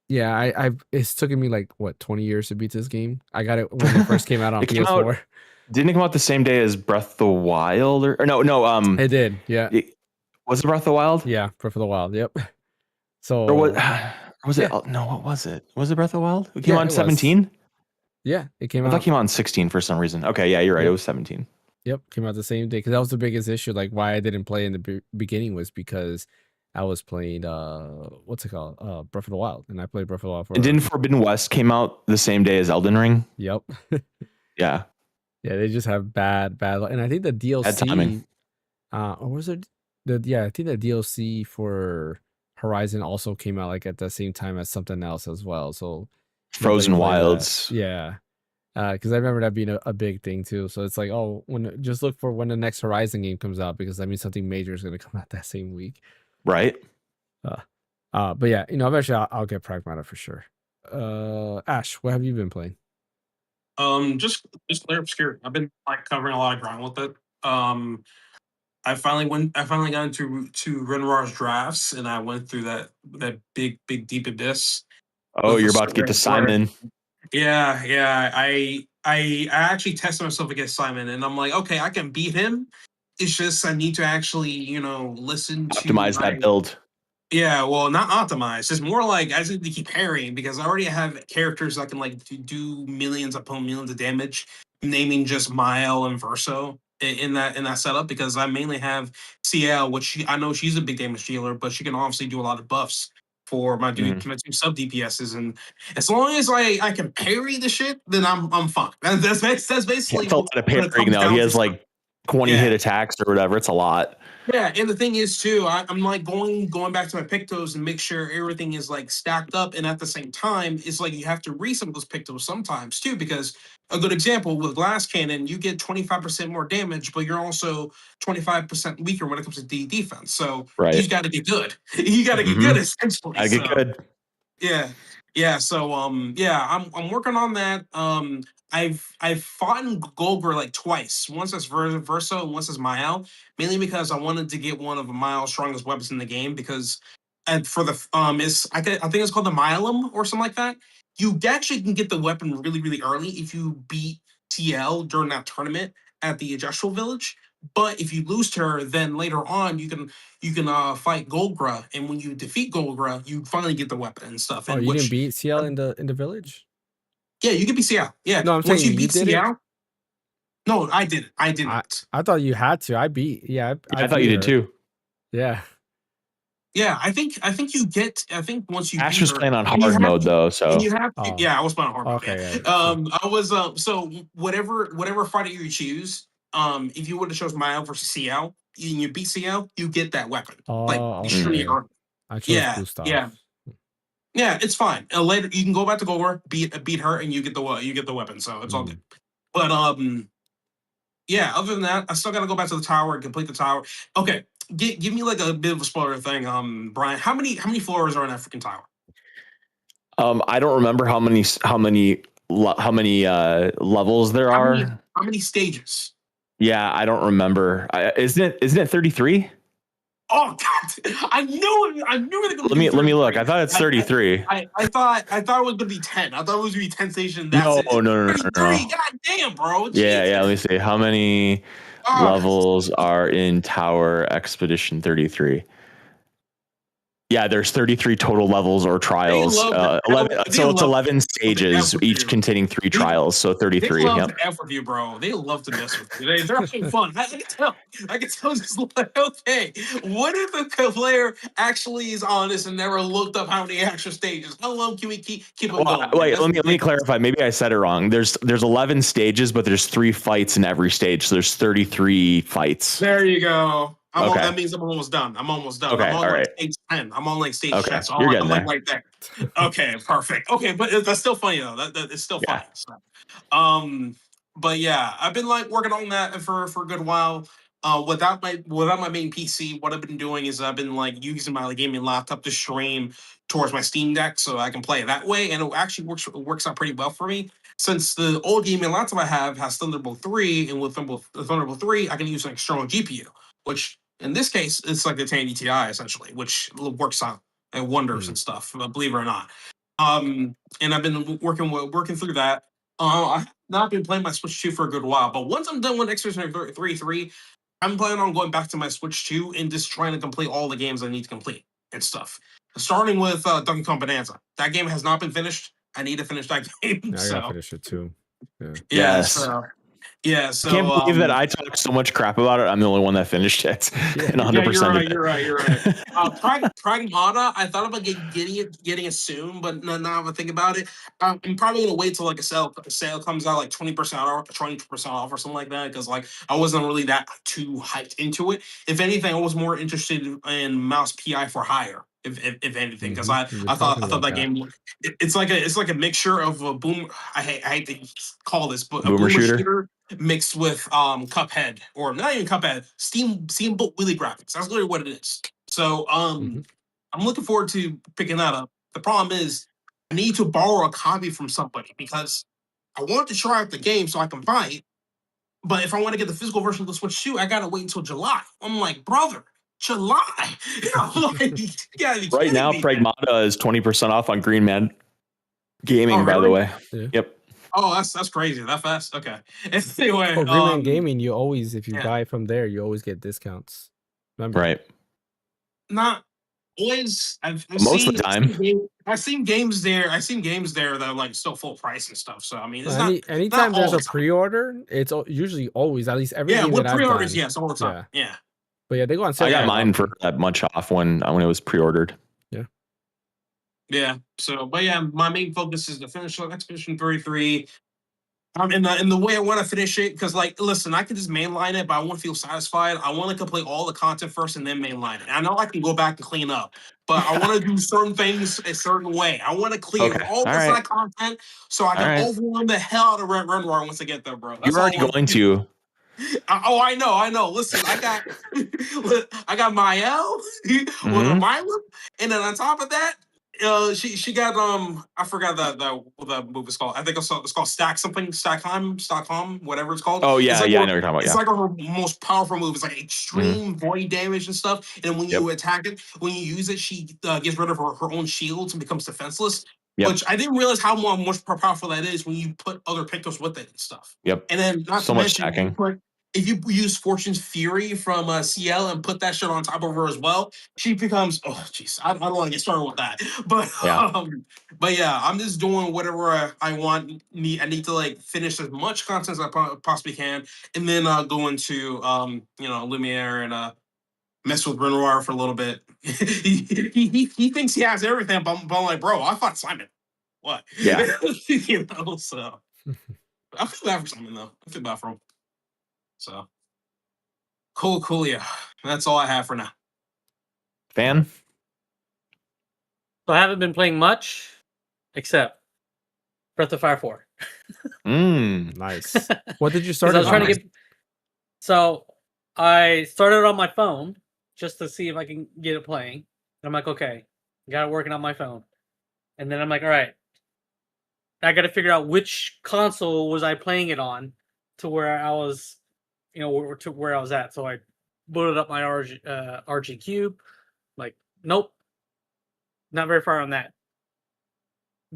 Yeah, it's taken me like 20 years to beat this game. I got it when it first came out on PS4. Didn't it come out the same day as Breath of the Wild or no? It did. Yeah. Was it Breath of the Wild? Yeah, Breath of the Wild. Yep. So or was it? No, what was it? Was it Breath of the Wild? It came out in 17. Yeah, it came out. I thought it came out in 16 for some reason. Okay, yeah, you're right. It was 17. Yep, came out the same day because that was the biggest issue. Like why I didn't play in the beginning was because I was playing what's it called? Breath of the Wild, and I played Breath of the Wild. And didn't Forbidden West came out the same day as Elden Ring? Yep. Yeah. Yeah, they just have bad, and I think the DLC. Bad timing. Or was it I think the DLC for Horizon also came out like at the same time as something else as well. So Frozen Wilds. Yeah. Because I remember that being a big thing too. So it's like, oh, just look for when the next Horizon game comes out because that means something major is going to come out that same week. Right. But yeah, eventually I'll get Pragmata for sure. Ash, what have you been playing? Just Player Obscure. I've been like covering a lot of ground with it. I finally got into Renrar's drafts, and I went through that big deep abyss. Oh, you're about to get to Simon. Yeah. I actually tested myself against Simon, and I'm like, okay, I can beat him. It's just I need to actually, listen to optimize that build. Yeah, well, not optimize. It's more like I just need to keep parrying because I already have characters that can like do millions upon millions of damage, naming just Mile and Verso. in that setup because I mainly have CL, which I know she's a big damage dealer, but she can obviously do a lot of buffs for my my two sub DPSs, and as long as I can parry the shit, then I'm fine. That's basically It's a lot of what it parrying comes though. He down has to. like 20 hit attacks or whatever. It's a lot. Yeah, and the thing is too, I'm like going back to my Pictos and make sure everything is like stacked up, and at the same time, it's like you have to reset those Pictos sometimes too, because a good example with Glass Cannon, you get 25% more damage, but you're also 25% weaker when it comes to defense. So you Right. just got to get good. You got to get good essentially. I get good. Yeah. Yeah. So yeah, I'm working on that. I've fought in Golgor like twice. Once as Verso and once as Mael, mainly because I wanted to get one of Mael's strongest weapons in the game because and for the I think it's called the Myelum or something like that. You actually can get the weapon really, really early if you beat TL during that tournament at the Adjustral Village. But if you lose to her, then later on you can fight Golgra, and when you defeat Golgra, you finally get the weapon and stuff. Oh, And you didn't which beat CL in the village? yeah, you can beat CL. Yeah, No, I'm once saying you you beat did it. CL. No, I did. I did not. I thought you had to. I beat. Yeah, I thought you beat did her. too. Yeah. Yeah, I think you get. I think once you Ash beat was her, playing on and you hard have mode to- though, and so you have to, yeah, I was playing on hard mode. Okay. Yeah. Yeah, I was so whatever fighter you choose, if you would have chose Mile versus CL, and you beat CL, you get that weapon like extremely okay. early. I chose Yeah, Gustav. yeah. Yeah, it's fine. Later, you can go back to Golgor, beat her, and you get the weapon. So it's all good. But yeah. Other than that, I still got to go back to the tower and complete the tower. Okay, give me like a bit of a spoiler thing. Brian, how many floors are in that freaking tower? I don't remember how many levels there are. How many stages? Yeah, I don't remember. Isn't it 33? Oh God! I knew it. I knew it. Let me look. I thought it's 33. I thought it was gonna be 10. I thought it was gonna be 10 stations. That's No, it. no. 33. God damn, bro. Yeah, Jesus. let me see. How many levels are in Tower Expedition 33? Yeah, there's 33 total levels or trials. 11, so it's 11 stages, each containing 3 trials, so 33. They love to F with you, bro. They love to mess with you. They're having fun. I can tell. I can tell. Just like, okay, what if the player actually is honest and never looked up how many extra stages? How long can we keep them going? Wait, let me clarify. Maybe I said it wrong. There's 11 stages, but there's 3 fights in every stage, so there's 33 fights. There you go. Okay. That means I'm almost done. I'm almost done. Okay, I'm on all like right. stage 10. I'm on like stage Okay, 10. So you're I'm getting like there. right there. Okay, perfect. Okay, but that's still funny though. That it's still funny. Yeah. So, but yeah, I've been like working on that for a good while. Without my main PC, what I've been doing is I've been like using my gaming laptop to stream towards my Steam Deck so I can play it that way, and it actually works out pretty well for me. Since the old gaming laptop I have has Thunderbolt 3, and with Thunderbolt 3, I can use an external GPU, which in this case, it's like the 1080 Ti essentially, which works out and wonders and stuff, believe it or not. And I've been working through that. I've not been playing my Switch 2 for a good while, but once I'm done with Expedition 3, I'm planning on going back to my Switch 2 and just trying to complete all the games I need to complete and stuff. Starting with Donkey Kong Bonanza. That game has not been finished. I need to finish that game. I gotta finish it too. Yeah. Yes. So I can't believe that I talked so much crap about it. I'm the only one that finished it. And 100%. You're right. Pragmata, I thought about getting it soon, but now that I think about it, I'm probably gonna wait till like a sale comes out like 20% off or something like that, because like I wasn't really that too hyped into it. If anything, I was more interested in Mouse PI for Hire. If anything, because I thought that game it's like a mixture of a boom. I hate to call this, but a boomer shooter mixed with Cuphead, or not even Cuphead, Steamboat Willy graphics. That's literally what it is. So I'm looking forward to picking that up. The problem is I need to borrow a copy from somebody because I want to try out the game so I can buy it. But if I want to get the physical version of the Switch 2, I gotta wait until July. I'm like, brother, July. Right now, Pragmata is 20% off on Green Man Gaming, by the way. Yeah. Yep. Oh, that's crazy. That fast? Okay. Anyway, Green Man Gaming, you always, if you buy from there, you always get discounts. Remember? Right. Not Always, I've Most of seen the time. I've seen games there. I've seen games there that are like still full price and stuff. So I mean, it's not Anytime there's all a the time. pre-order, it's usually always at least every Yeah, game with that I've pre-orders, done. yes, all the time. Yeah, Yeah. but yeah, they go on sale. I got quite mine for often. that much off when it was pre-ordered. Yeah. Yeah. So, but yeah, my main focus is to finish Expedition 33. In the way I want to finish it, because like, listen, I can just mainline it, but I want to feel satisfied. I want to complete all the content first and then mainline it. And I know I can go back and clean up, but I want to do certain things a certain way. I want to clear Okay. all All the right. side content so I All can right. overwhelm the hell out of Run War once I get there, bro. That's You're all already I want going to do. to. I know. Listen, I got I got Mael with a Mhm. Milo, and then on top of that, she got I forgot the movie's called. I think it's called Stockholm, whatever it's called. Oh It's yeah, like yeah, I know what you're talking it's about. like her most powerful move. It's like Yeah. extreme void damage and stuff. And when Yep. you attack it, when you use it, she gets rid of her own shields and becomes defenseless. Yep. Which I didn't realize how much more powerful that is when you put other pickups with it and stuff. Yep. And then not So to much mention, stacking. if you use Fortune's Fury from CL and put that shit on top of her as well, she becomes jeez, I don't want to get started with that, Yeah. but yeah, I'm just doing whatever I want. I need to like finish as much content as I possibly can, and then go into Lumiere and mess with Renoir for a little bit. He thinks he has everything, but I'm like, bro, I fought Simon. What? Yeah. So I feel bad for Simon though. I feel bad for him. So cool, yeah. That's all I have for now. Fan? So I haven't been playing much, except Breath of Fire 4. Nice. What did you start? I was trying on? to get. So I started on my phone just to see if I can get it playing. And I'm like, okay, got it working on my phone. And then I'm like, all right, I got to figure out which console was I playing it on to where I was, to where I was at. So I booted up my RG Cube. Like, nope, not very far on that.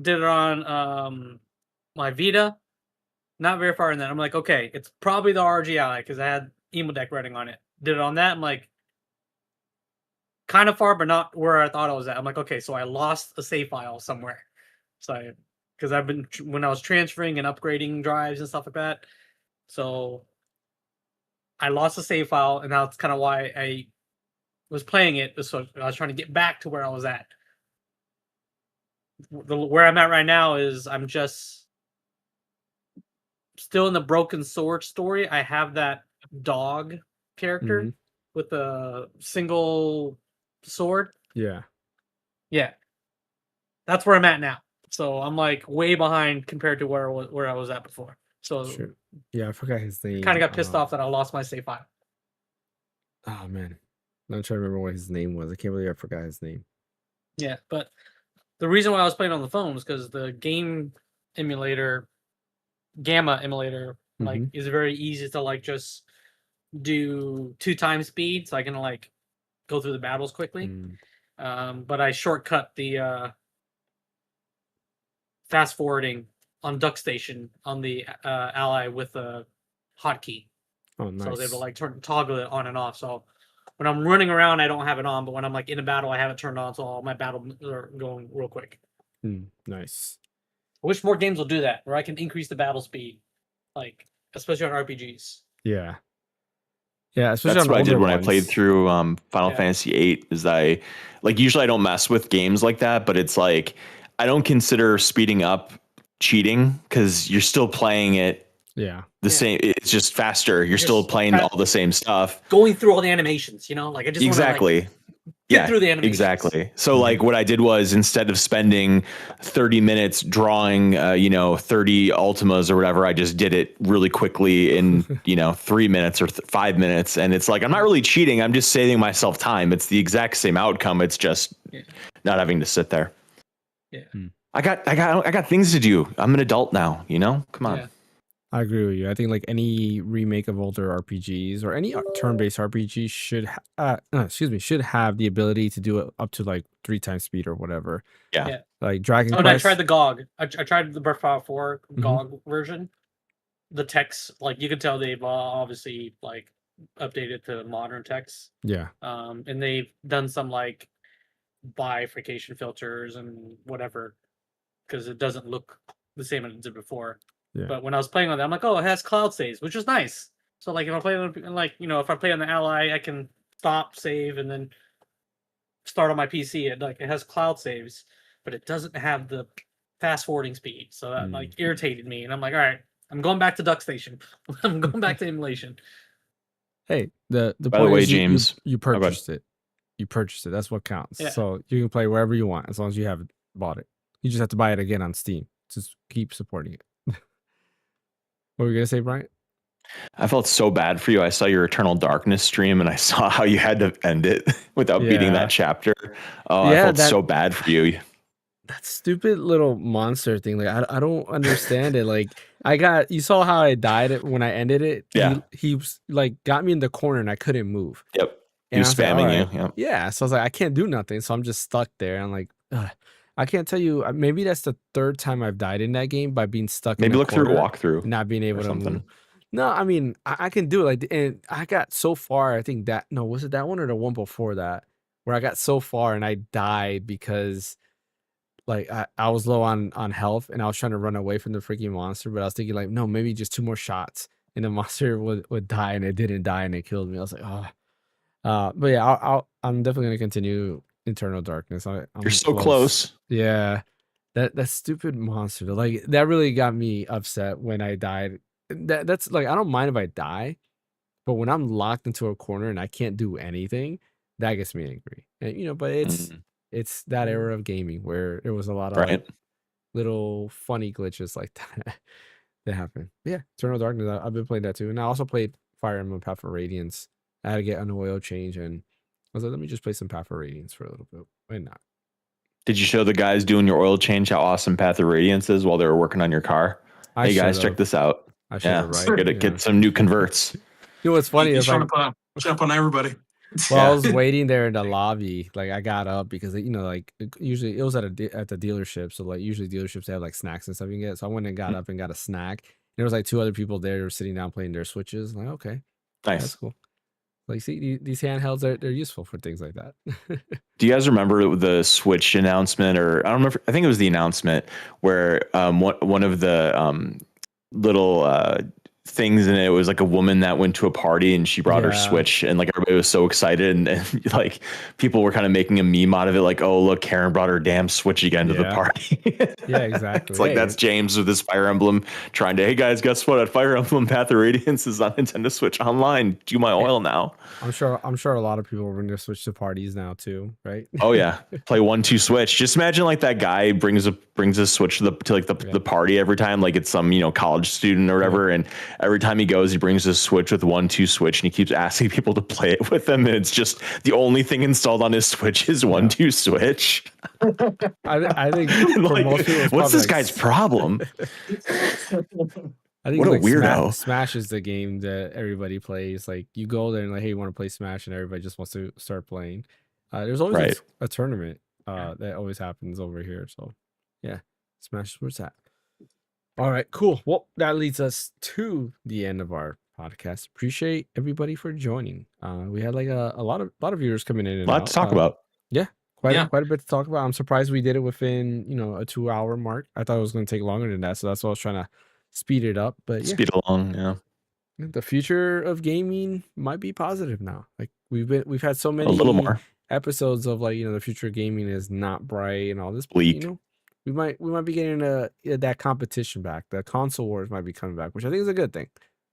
Did it on my Vita. Not very far in that. I'm like, okay, it's probably the RG Ally because I had Emo Deck running on it. Did it on that. I'm like, kind of far, but not where I thought I was at. I'm like, okay, so I lost a save file somewhere. So because I've been when I was transferring and upgrading drives and stuff like that. So I lost a save file, and that's kind of why I was playing it. So I was trying to get back to where I was at. Where I'm at right now is I'm just still in the Broken Sword story. I have that dog character with a single sword. Yeah. That's where I'm at now. So I'm like way behind compared to where I was at before. So Sure. Yeah, I forgot his name. kind of got pissed off that I lost my save file. Oh man, I'm trying to remember what his name was. I can't believe I forgot his name. Yeah, but the reason why I was playing on the phone was because the game emulator, Gamma emulator, like is very easy to like just do 2x speed, so I can like go through the battles quickly. But I shortcut the fast forwarding on Duck Station on the Ally with a hotkey. Oh, nice. So they will like toggle it on and off. So when I'm running around, I don't have it on, but when I'm like in a battle, I have it turned on, so all my battles are going real quick. Nice. I wish more games will do that, where I can increase the battle speed, like especially on RPGs. Yeah. Yeah, especially that's on what I did when ones. I played through Final Fantasy VIII. Is I usually I don't mess with games like that, but it's like I don't consider speeding up cheating because you're still playing it. Yeah. The same. It's just faster. You're still playing all the same stuff. Going through all the animations, like I just exactly. Want to, get through the animations. Exactly. So like what I did was instead of spending 30 minutes drawing 30 Ultimas or whatever, I just did it really quickly in 3 minutes or 5 minutes, and it's like I'm not really cheating, I'm just saving myself time. It's the exact same outcome, it's just not having to sit there. I got things to do. I'm an adult now, come on. I agree with you. I think like any remake of older RPGs or any turn-based RPG should have the ability to do it up to like 3x speed or whatever. Yeah. Like Dragon Quest. And I tried the GOG. I tried the Breath of Fire 4 GOG version. The text, like you can tell they've obviously like updated to modern text. Yeah. And they've done some like bifurcation filters and whatever, because it doesn't look the same as it did before. Yeah. But when I was playing on that, I'm like, oh, it has cloud saves, which is nice. So like if I play on, like, you know, if I play on the Ally, I can stop, save, and then start on my PC. It has cloud saves, but it doesn't have the fast forwarding speed. So that like irritated me, and I'm like, all right, I'm going back to DuckStation. I'm going back to emulation. Hey, the By the point way, is James, you purchased it. You purchased it. That's what counts. Yeah. So you can play wherever you want as long as you have bought it. You just have to buy it again on Steam. Just keep supporting it. What were you gonna say, Bryant? I felt so bad for you. I saw your Eternal Darkness stream and I saw how you had to end it without beating that chapter. Oh, I felt so bad for you. That stupid little monster thing. Like I don't understand it. Like you saw how I died when I ended it. Yeah. He was like got me in the corner and I couldn't move. Yep. And he was spamming like, you. Yep. Yeah. So I was like, I can't do nothing. So I'm just stuck there. I'm like, ugh. I can't tell you. Maybe that's the third time I've died in that game by being stuck. Maybe in look through a walkthrough, not being able to something. move. No, I mean I can do it. Like, and I got so far. I think was it that one or the one before that where I got so far and I died because like I was low on health and I was trying to run away from the freaking monster, but I was thinking like, no, maybe just 2 more shots and the monster would die, and it didn't die and it killed me. I was like, oh, but yeah, I'm definitely gonna continue Eternal Darkness. I'm You're so close. Yeah, that stupid monster, like that really got me upset when I died. That's like I don't mind if I die, but when I'm locked into a corner and I can't do anything, that gets me angry. And but it's that era of gaming where there was a lot of like, little funny glitches like that that happen. Yeah, Eternal Darkness. I've been playing that too, and I also played Fire Emblem Path of Radiance. I had to get an oil change, and I was like, let me just play some Path of Radiance for a little bit. Why not? Did you show the guys doing your oil change how awesome Path of Radiance is while they were working on your car? Hey guys, check this out. I should have, right? Get some new converts. You know what's funny He's is trying to jump on everybody. Well, I was waiting there in the lobby. Like I got up because like usually it was at the dealership. So like usually dealerships have like snacks and stuff you can get. So I went and got up and got a snack. And there was like 2 other people there who were sitting down playing their Switches. I'm like, okay, nice, that's cool. Like, see, these handhelds they're useful for things like that. Do you guys remember the Switch announcement, or I don't remember? I think it was the announcement where one of the little things in it was like a woman that went to a party and she brought her Switch, and like everybody was so excited, and like people were kind of making a meme out of it, like, oh look, Karen brought her damn Switch again to the party. Yeah, exactly. It's like that's James with his Fire Emblem trying to, hey guys, guess what? Fire Emblem Path of Radiance is on Nintendo Switch Online. Do my oil now. I'm sure a lot of people are going to switch to parties now too, right? Oh yeah, play 1-2 Switch. Just imagine like that guy brings a Switch to the party every time, like it's some college student or whatever, and every time he goes, he brings his Switch with 1-2 Switch, and he keeps asking people to play it with him, and it's just the only thing installed on his Switch is 1-2 Switch. I think like, most people, what's this guy's problem? I think what a weirdo. Smash is the game that everybody plays. Like you go there and like, hey, you want to play Smash, and everybody just wants to start playing. There's always a tournament that always happens over here. So yeah, Smash is where it's at. All right, cool. Well, that leads us to the end of our podcast. Appreciate everybody for joining. We had like a lot of viewers coming in. And a lot to talk about. Yeah, quite a bit to talk about. I'm surprised we did it within a 2-hour mark. I thought it was going to take longer than that, so that's why I was trying to speed it up. But speed along. Yeah, the future of gaming might be positive now. Like we've had so many a little more episodes of like the future of gaming is not bright and all this bleak. We might be getting that competition back. The console wars might be coming back, which I think is a good thing,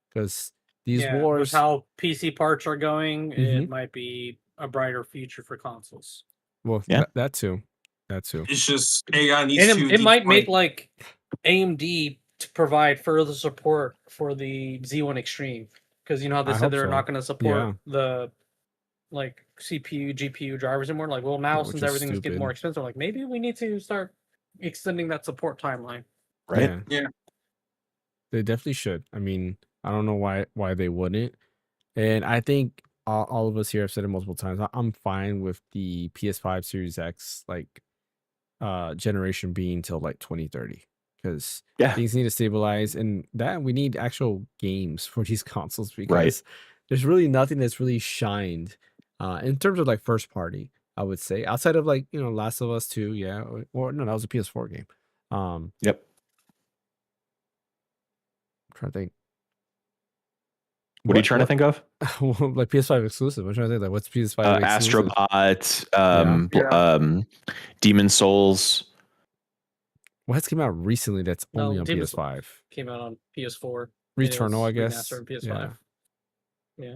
because these wars, with how PC parts are going, it might be a brighter future for consoles. Well, that too. It's just AI needs and it might make like AMD to provide further support for the Z1 Extreme, because how they said they're not going to support the like CPU, GPU drivers anymore. Like, well, now since everything's getting more expensive, like maybe we need to start extending that support timeline. Right? Yeah. They definitely should. I mean, I don't know why they wouldn't. And I think all of us here have said it multiple times. I'm fine with the PS5 Series X generation being till like 2030, because things need to stabilize, and that we need actual games for these consoles, because there's really nothing that's really shined in terms of like first party. I would say outside of like Last of Us 2, yeah, or no, that was a PS4 game. Yep. I'm trying to think. What are you trying to think of? Like PS5 exclusive. I'm trying to think like what's PS5 exclusive? Astrobot, Demon Souls. What's came out recently that's only on Demon's PS5? came out on PS4. Returnal, I guess. Remastered on PS5. Yeah.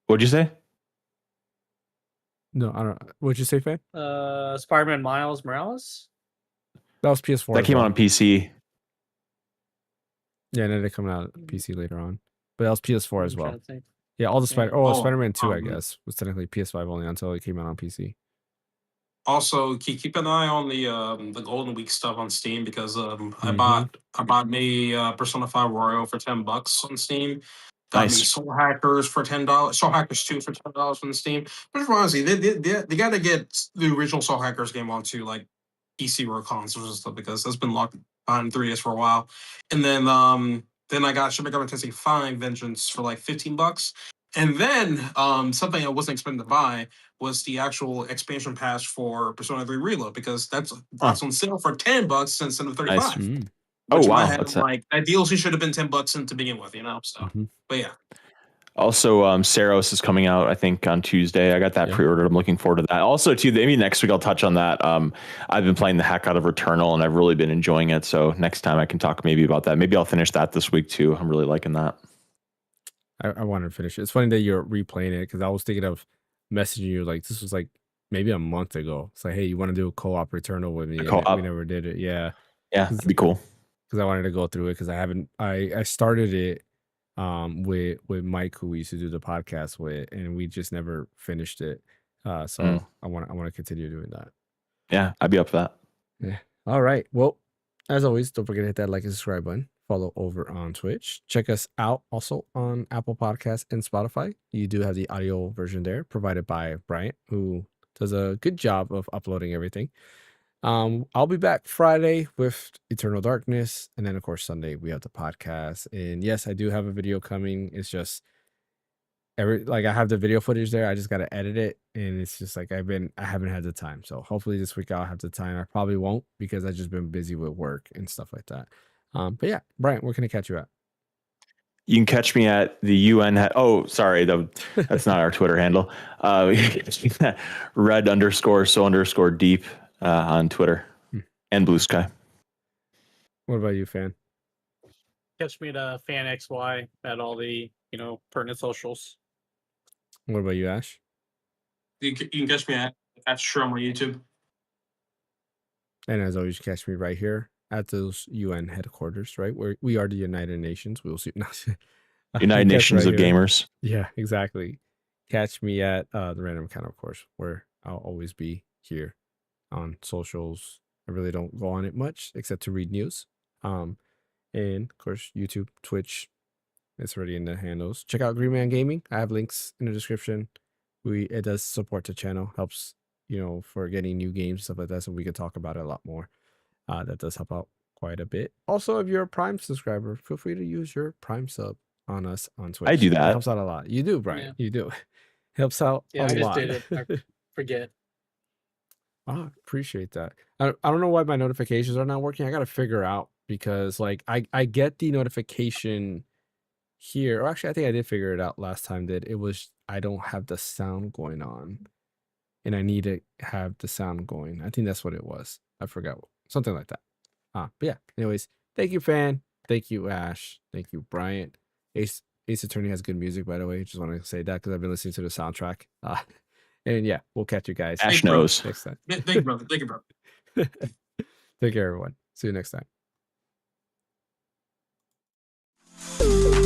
What'd you say? No, I don't. What'd you say, Fan? Spider-Man Miles Morales. That was PS4. That came out on PC. Yeah, and then they coming out on PC later on. But that was PS4 as well. Think. Yeah, all the Spider-Man 2, I um, guess, was technically PS5 only until it came out on PC. Also, keep an eye on the Golden Week stuff on Steam because I bought me Persona 5 Royal for $10 on Steam. Got me Soul Hackers for $10. Soul Hackers 2 for $10 on Steam. But honestly, they got to get the original Soul Hackers game onto like PC or consoles and stuff because that's been locked on 3DS for a while. And then I got Shin Megami Tensei 5 Vengeance for like $15. And then something I wasn't expecting to buy was the actual expansion pass for Persona 3 Reload because that's on sale for $10 instead of $35. Nice. Oh wow, that DLC should have been $10 to begin with, So, but yeah. Also, Saros is coming out, I think, on Tuesday. I got that pre-ordered. I'm looking forward to that. Also, too, maybe next week I'll touch on that. I've been playing the heck out of Returnal, and I've really been enjoying it. So next time I can talk maybe about that. Maybe I'll finish that this week too. I'm really liking that. I wanted to finish it. It's funny that you're replaying it because I was thinking of messaging you like this was like maybe a month ago. It's like, hey, you want to do a co-op Returnal with me? We never did it. Yeah, it'd be cool. Because I wanted to go through it because I started it with Mike, who we used to do the podcast with, and we just never finished it. So I want to continue doing that. Yeah, I'd be up for that. Yeah. All right. Well, as always, don't forget to hit that like and subscribe button. Follow over on Twitch. Check us out also on Apple Podcasts and Spotify. You do have the audio version there provided by Bryant, who does a good job of uploading everything. I'll be back Friday with Eternal Darkness, and then of course Sunday we have the podcast. And yes, I do have a video coming. It's just I have the video footage there. I just gotta edit it, and it's just like I haven't had the time. So hopefully this week I'll have the time. I probably won't because I've just been busy with work and stuff like that. But yeah, Brian, where can I catch you at? You can catch me at the UN. Sorry, that's not our Twitter handle. Red_so_deep on Twitter and Blue Sky. What about you, Fan? Catch me at Phaneckswhy at all the pertinent socials. What about you, Ash? You can catch me at Asha Sharma on YouTube. And as always, catch me right here at those UN headquarters, right? Where we are the United Nations. We'll see. United Nations of Gamers. Yeah, exactly. Catch me at the Random Encounter, of course, where I'll always be here on socials. I really don't go on it much except to read news. And of course, YouTube, Twitch. It's already in the handles. Check out Green Man Gaming. I have links in the description. It does support the channel, helps for getting new games, stuff like that, so we can talk about it a lot more. That does help out quite a bit. Also, if you're a Prime subscriber, feel free to use your Prime sub on us on Twitch. I do that. It helps out a lot. You do, Brian. Yeah. You do. Helps out a lot. I just did it. I forget. I appreciate that. I don't know why my notifications are not working. I got to figure out because like I get the notification here. Or actually, I think I did figure it out last time. It was I don't have the sound going on, and I need to have the sound going. I think that's what it was. I forgot. Something like that. But yeah. Anyways, thank you, Fan. Thank you, Ash. Thank you, Bryant. Ace Attorney has good music, by the way. Just want to say that because I've been listening to the soundtrack. And yeah, we'll catch you guys. Ash knows. Next time. Thank you, brother. Thank you, brother. Take care, everyone. See you next time.